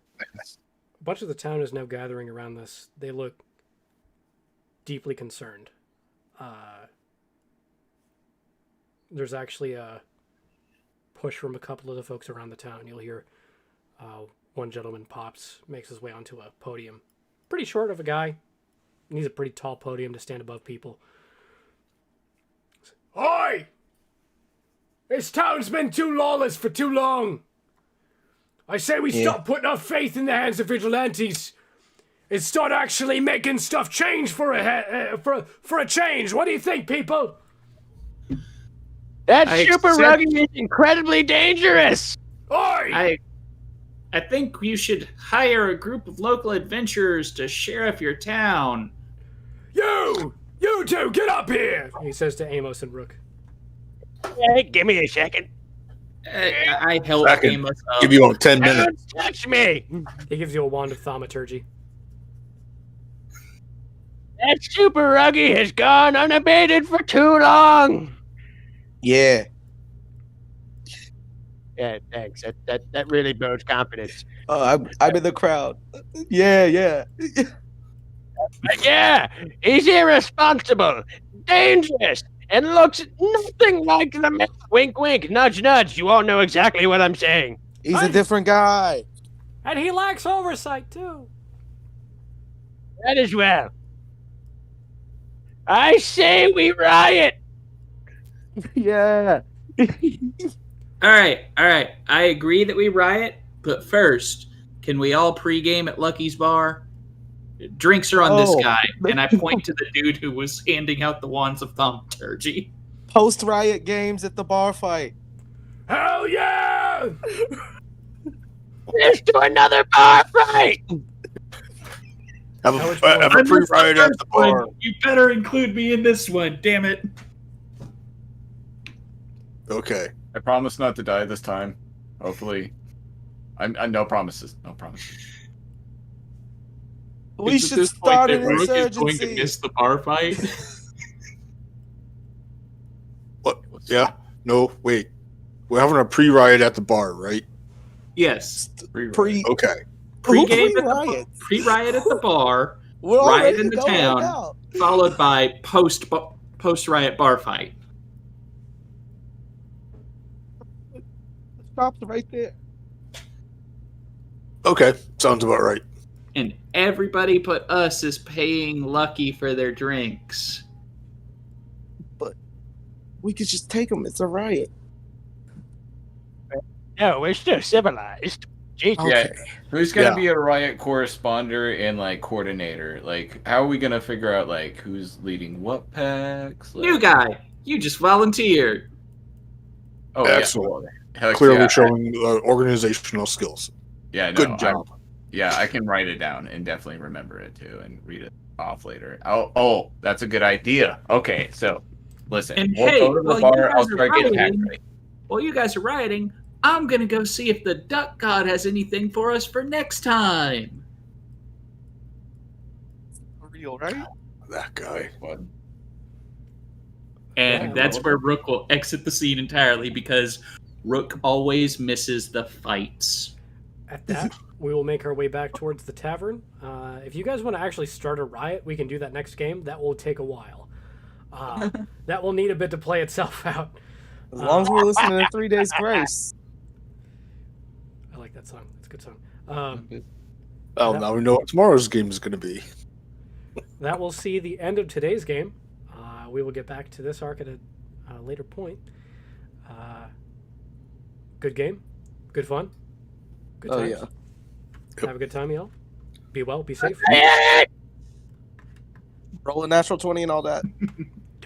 bunch of the town is now gathering around this. They look deeply concerned. There's actually a push from a couple of the folks around the town. You'll hear one gentleman makes his way onto a podium. Pretty short of a guy. Needs a pretty tall podium to stand above people. Oi! This town's been too lawless for too long. I say we stop putting our faith in the hands of vigilantes and start actually making stuff change for a change. What do you think, people? That super Ruggy is incredibly dangerous. Oi! I think you should hire a group of local adventurers to sheriff your town. You! You two, get up here! He says to Amos and Rook. Hey, give me a second. I help I can Amos up. give you all 10 minutes. Don't touch me. He gives you a wand of thaumaturgy. That super Ruggy has gone unabated for too long. Yeah. Yeah, thanks. That really builds confidence. I'm in the crowd. Yeah. But yeah, he's irresponsible, dangerous, and looks nothing like the man. Wink, wink, nudge, nudge. You all know exactly what I'm saying. He's a different guy. And he lacks oversight, too. That as well. I say we riot. Yeah. All right. I agree that we riot, but first, can we all pregame at Lucky's Bar? Drinks are on this guy, and I point to the dude who was handing out the wands of thaumaturgy. Post riot games at the bar fight. Hell yeah! Here's to another bar fight. Have a pre-riot at the bar. You better include me in this one, damn it. Okay. I promise not to die this time. Hopefully. I no promises. No promises. We It's at should this point start that an Rook is going to insurgency. miss the bar fight. What? Yeah. No, wait. We're having a pre-riot at the bar, right? Yes. Pre. Okay. Pre-game at the Pre-riot. pre-riot at the bar, We're all riot ready in to the go right town. now. followed by post-riot bar fight. Stops right there. Okay. Sounds about right. And everybody but us is paying Lucky for their drinks. We could just take them. It's a riot. No, we're still civilized. Jesus. Okay. Who's gonna Yeah. be a riot corresponder and like coordinator? Like, how are we gonna figure out like who's leading what packs? Like, New guy, you just volunteered. Oh, Excellent. yeah. Heck Clearly yeah. showing organizational skills. Yeah, no, Good job. I can write it down and definitely remember it too and read it off later. Oh, that's a good idea. Okay, so listen, And we'll hey, go to the while you bar. guys I'll are start getting packed rioting- ready. While you guys are rioting, I'm gonna go see if the duck god has anything for us for next time. For real, right? That guy. Fun. And Yeah, that's well- where Rook will exit the scene entirely because Rook always misses the fights. At that, we will make our way back towards the tavern. If you guys want to actually start a riot, we can do that next game. That will take a while. That will need a bit to play itself out. As long as we're listening to 3 Days Grace. I like that song. It's a good song. Oh, now we know what tomorrow's game is going to be. That will see the end of today's game. We will get back to this arc at a later point. Good game. Good fun. Good Oh, times. yeah. Have a good time, y'all. Be well. Be safe. Roll a natural 20 and all that.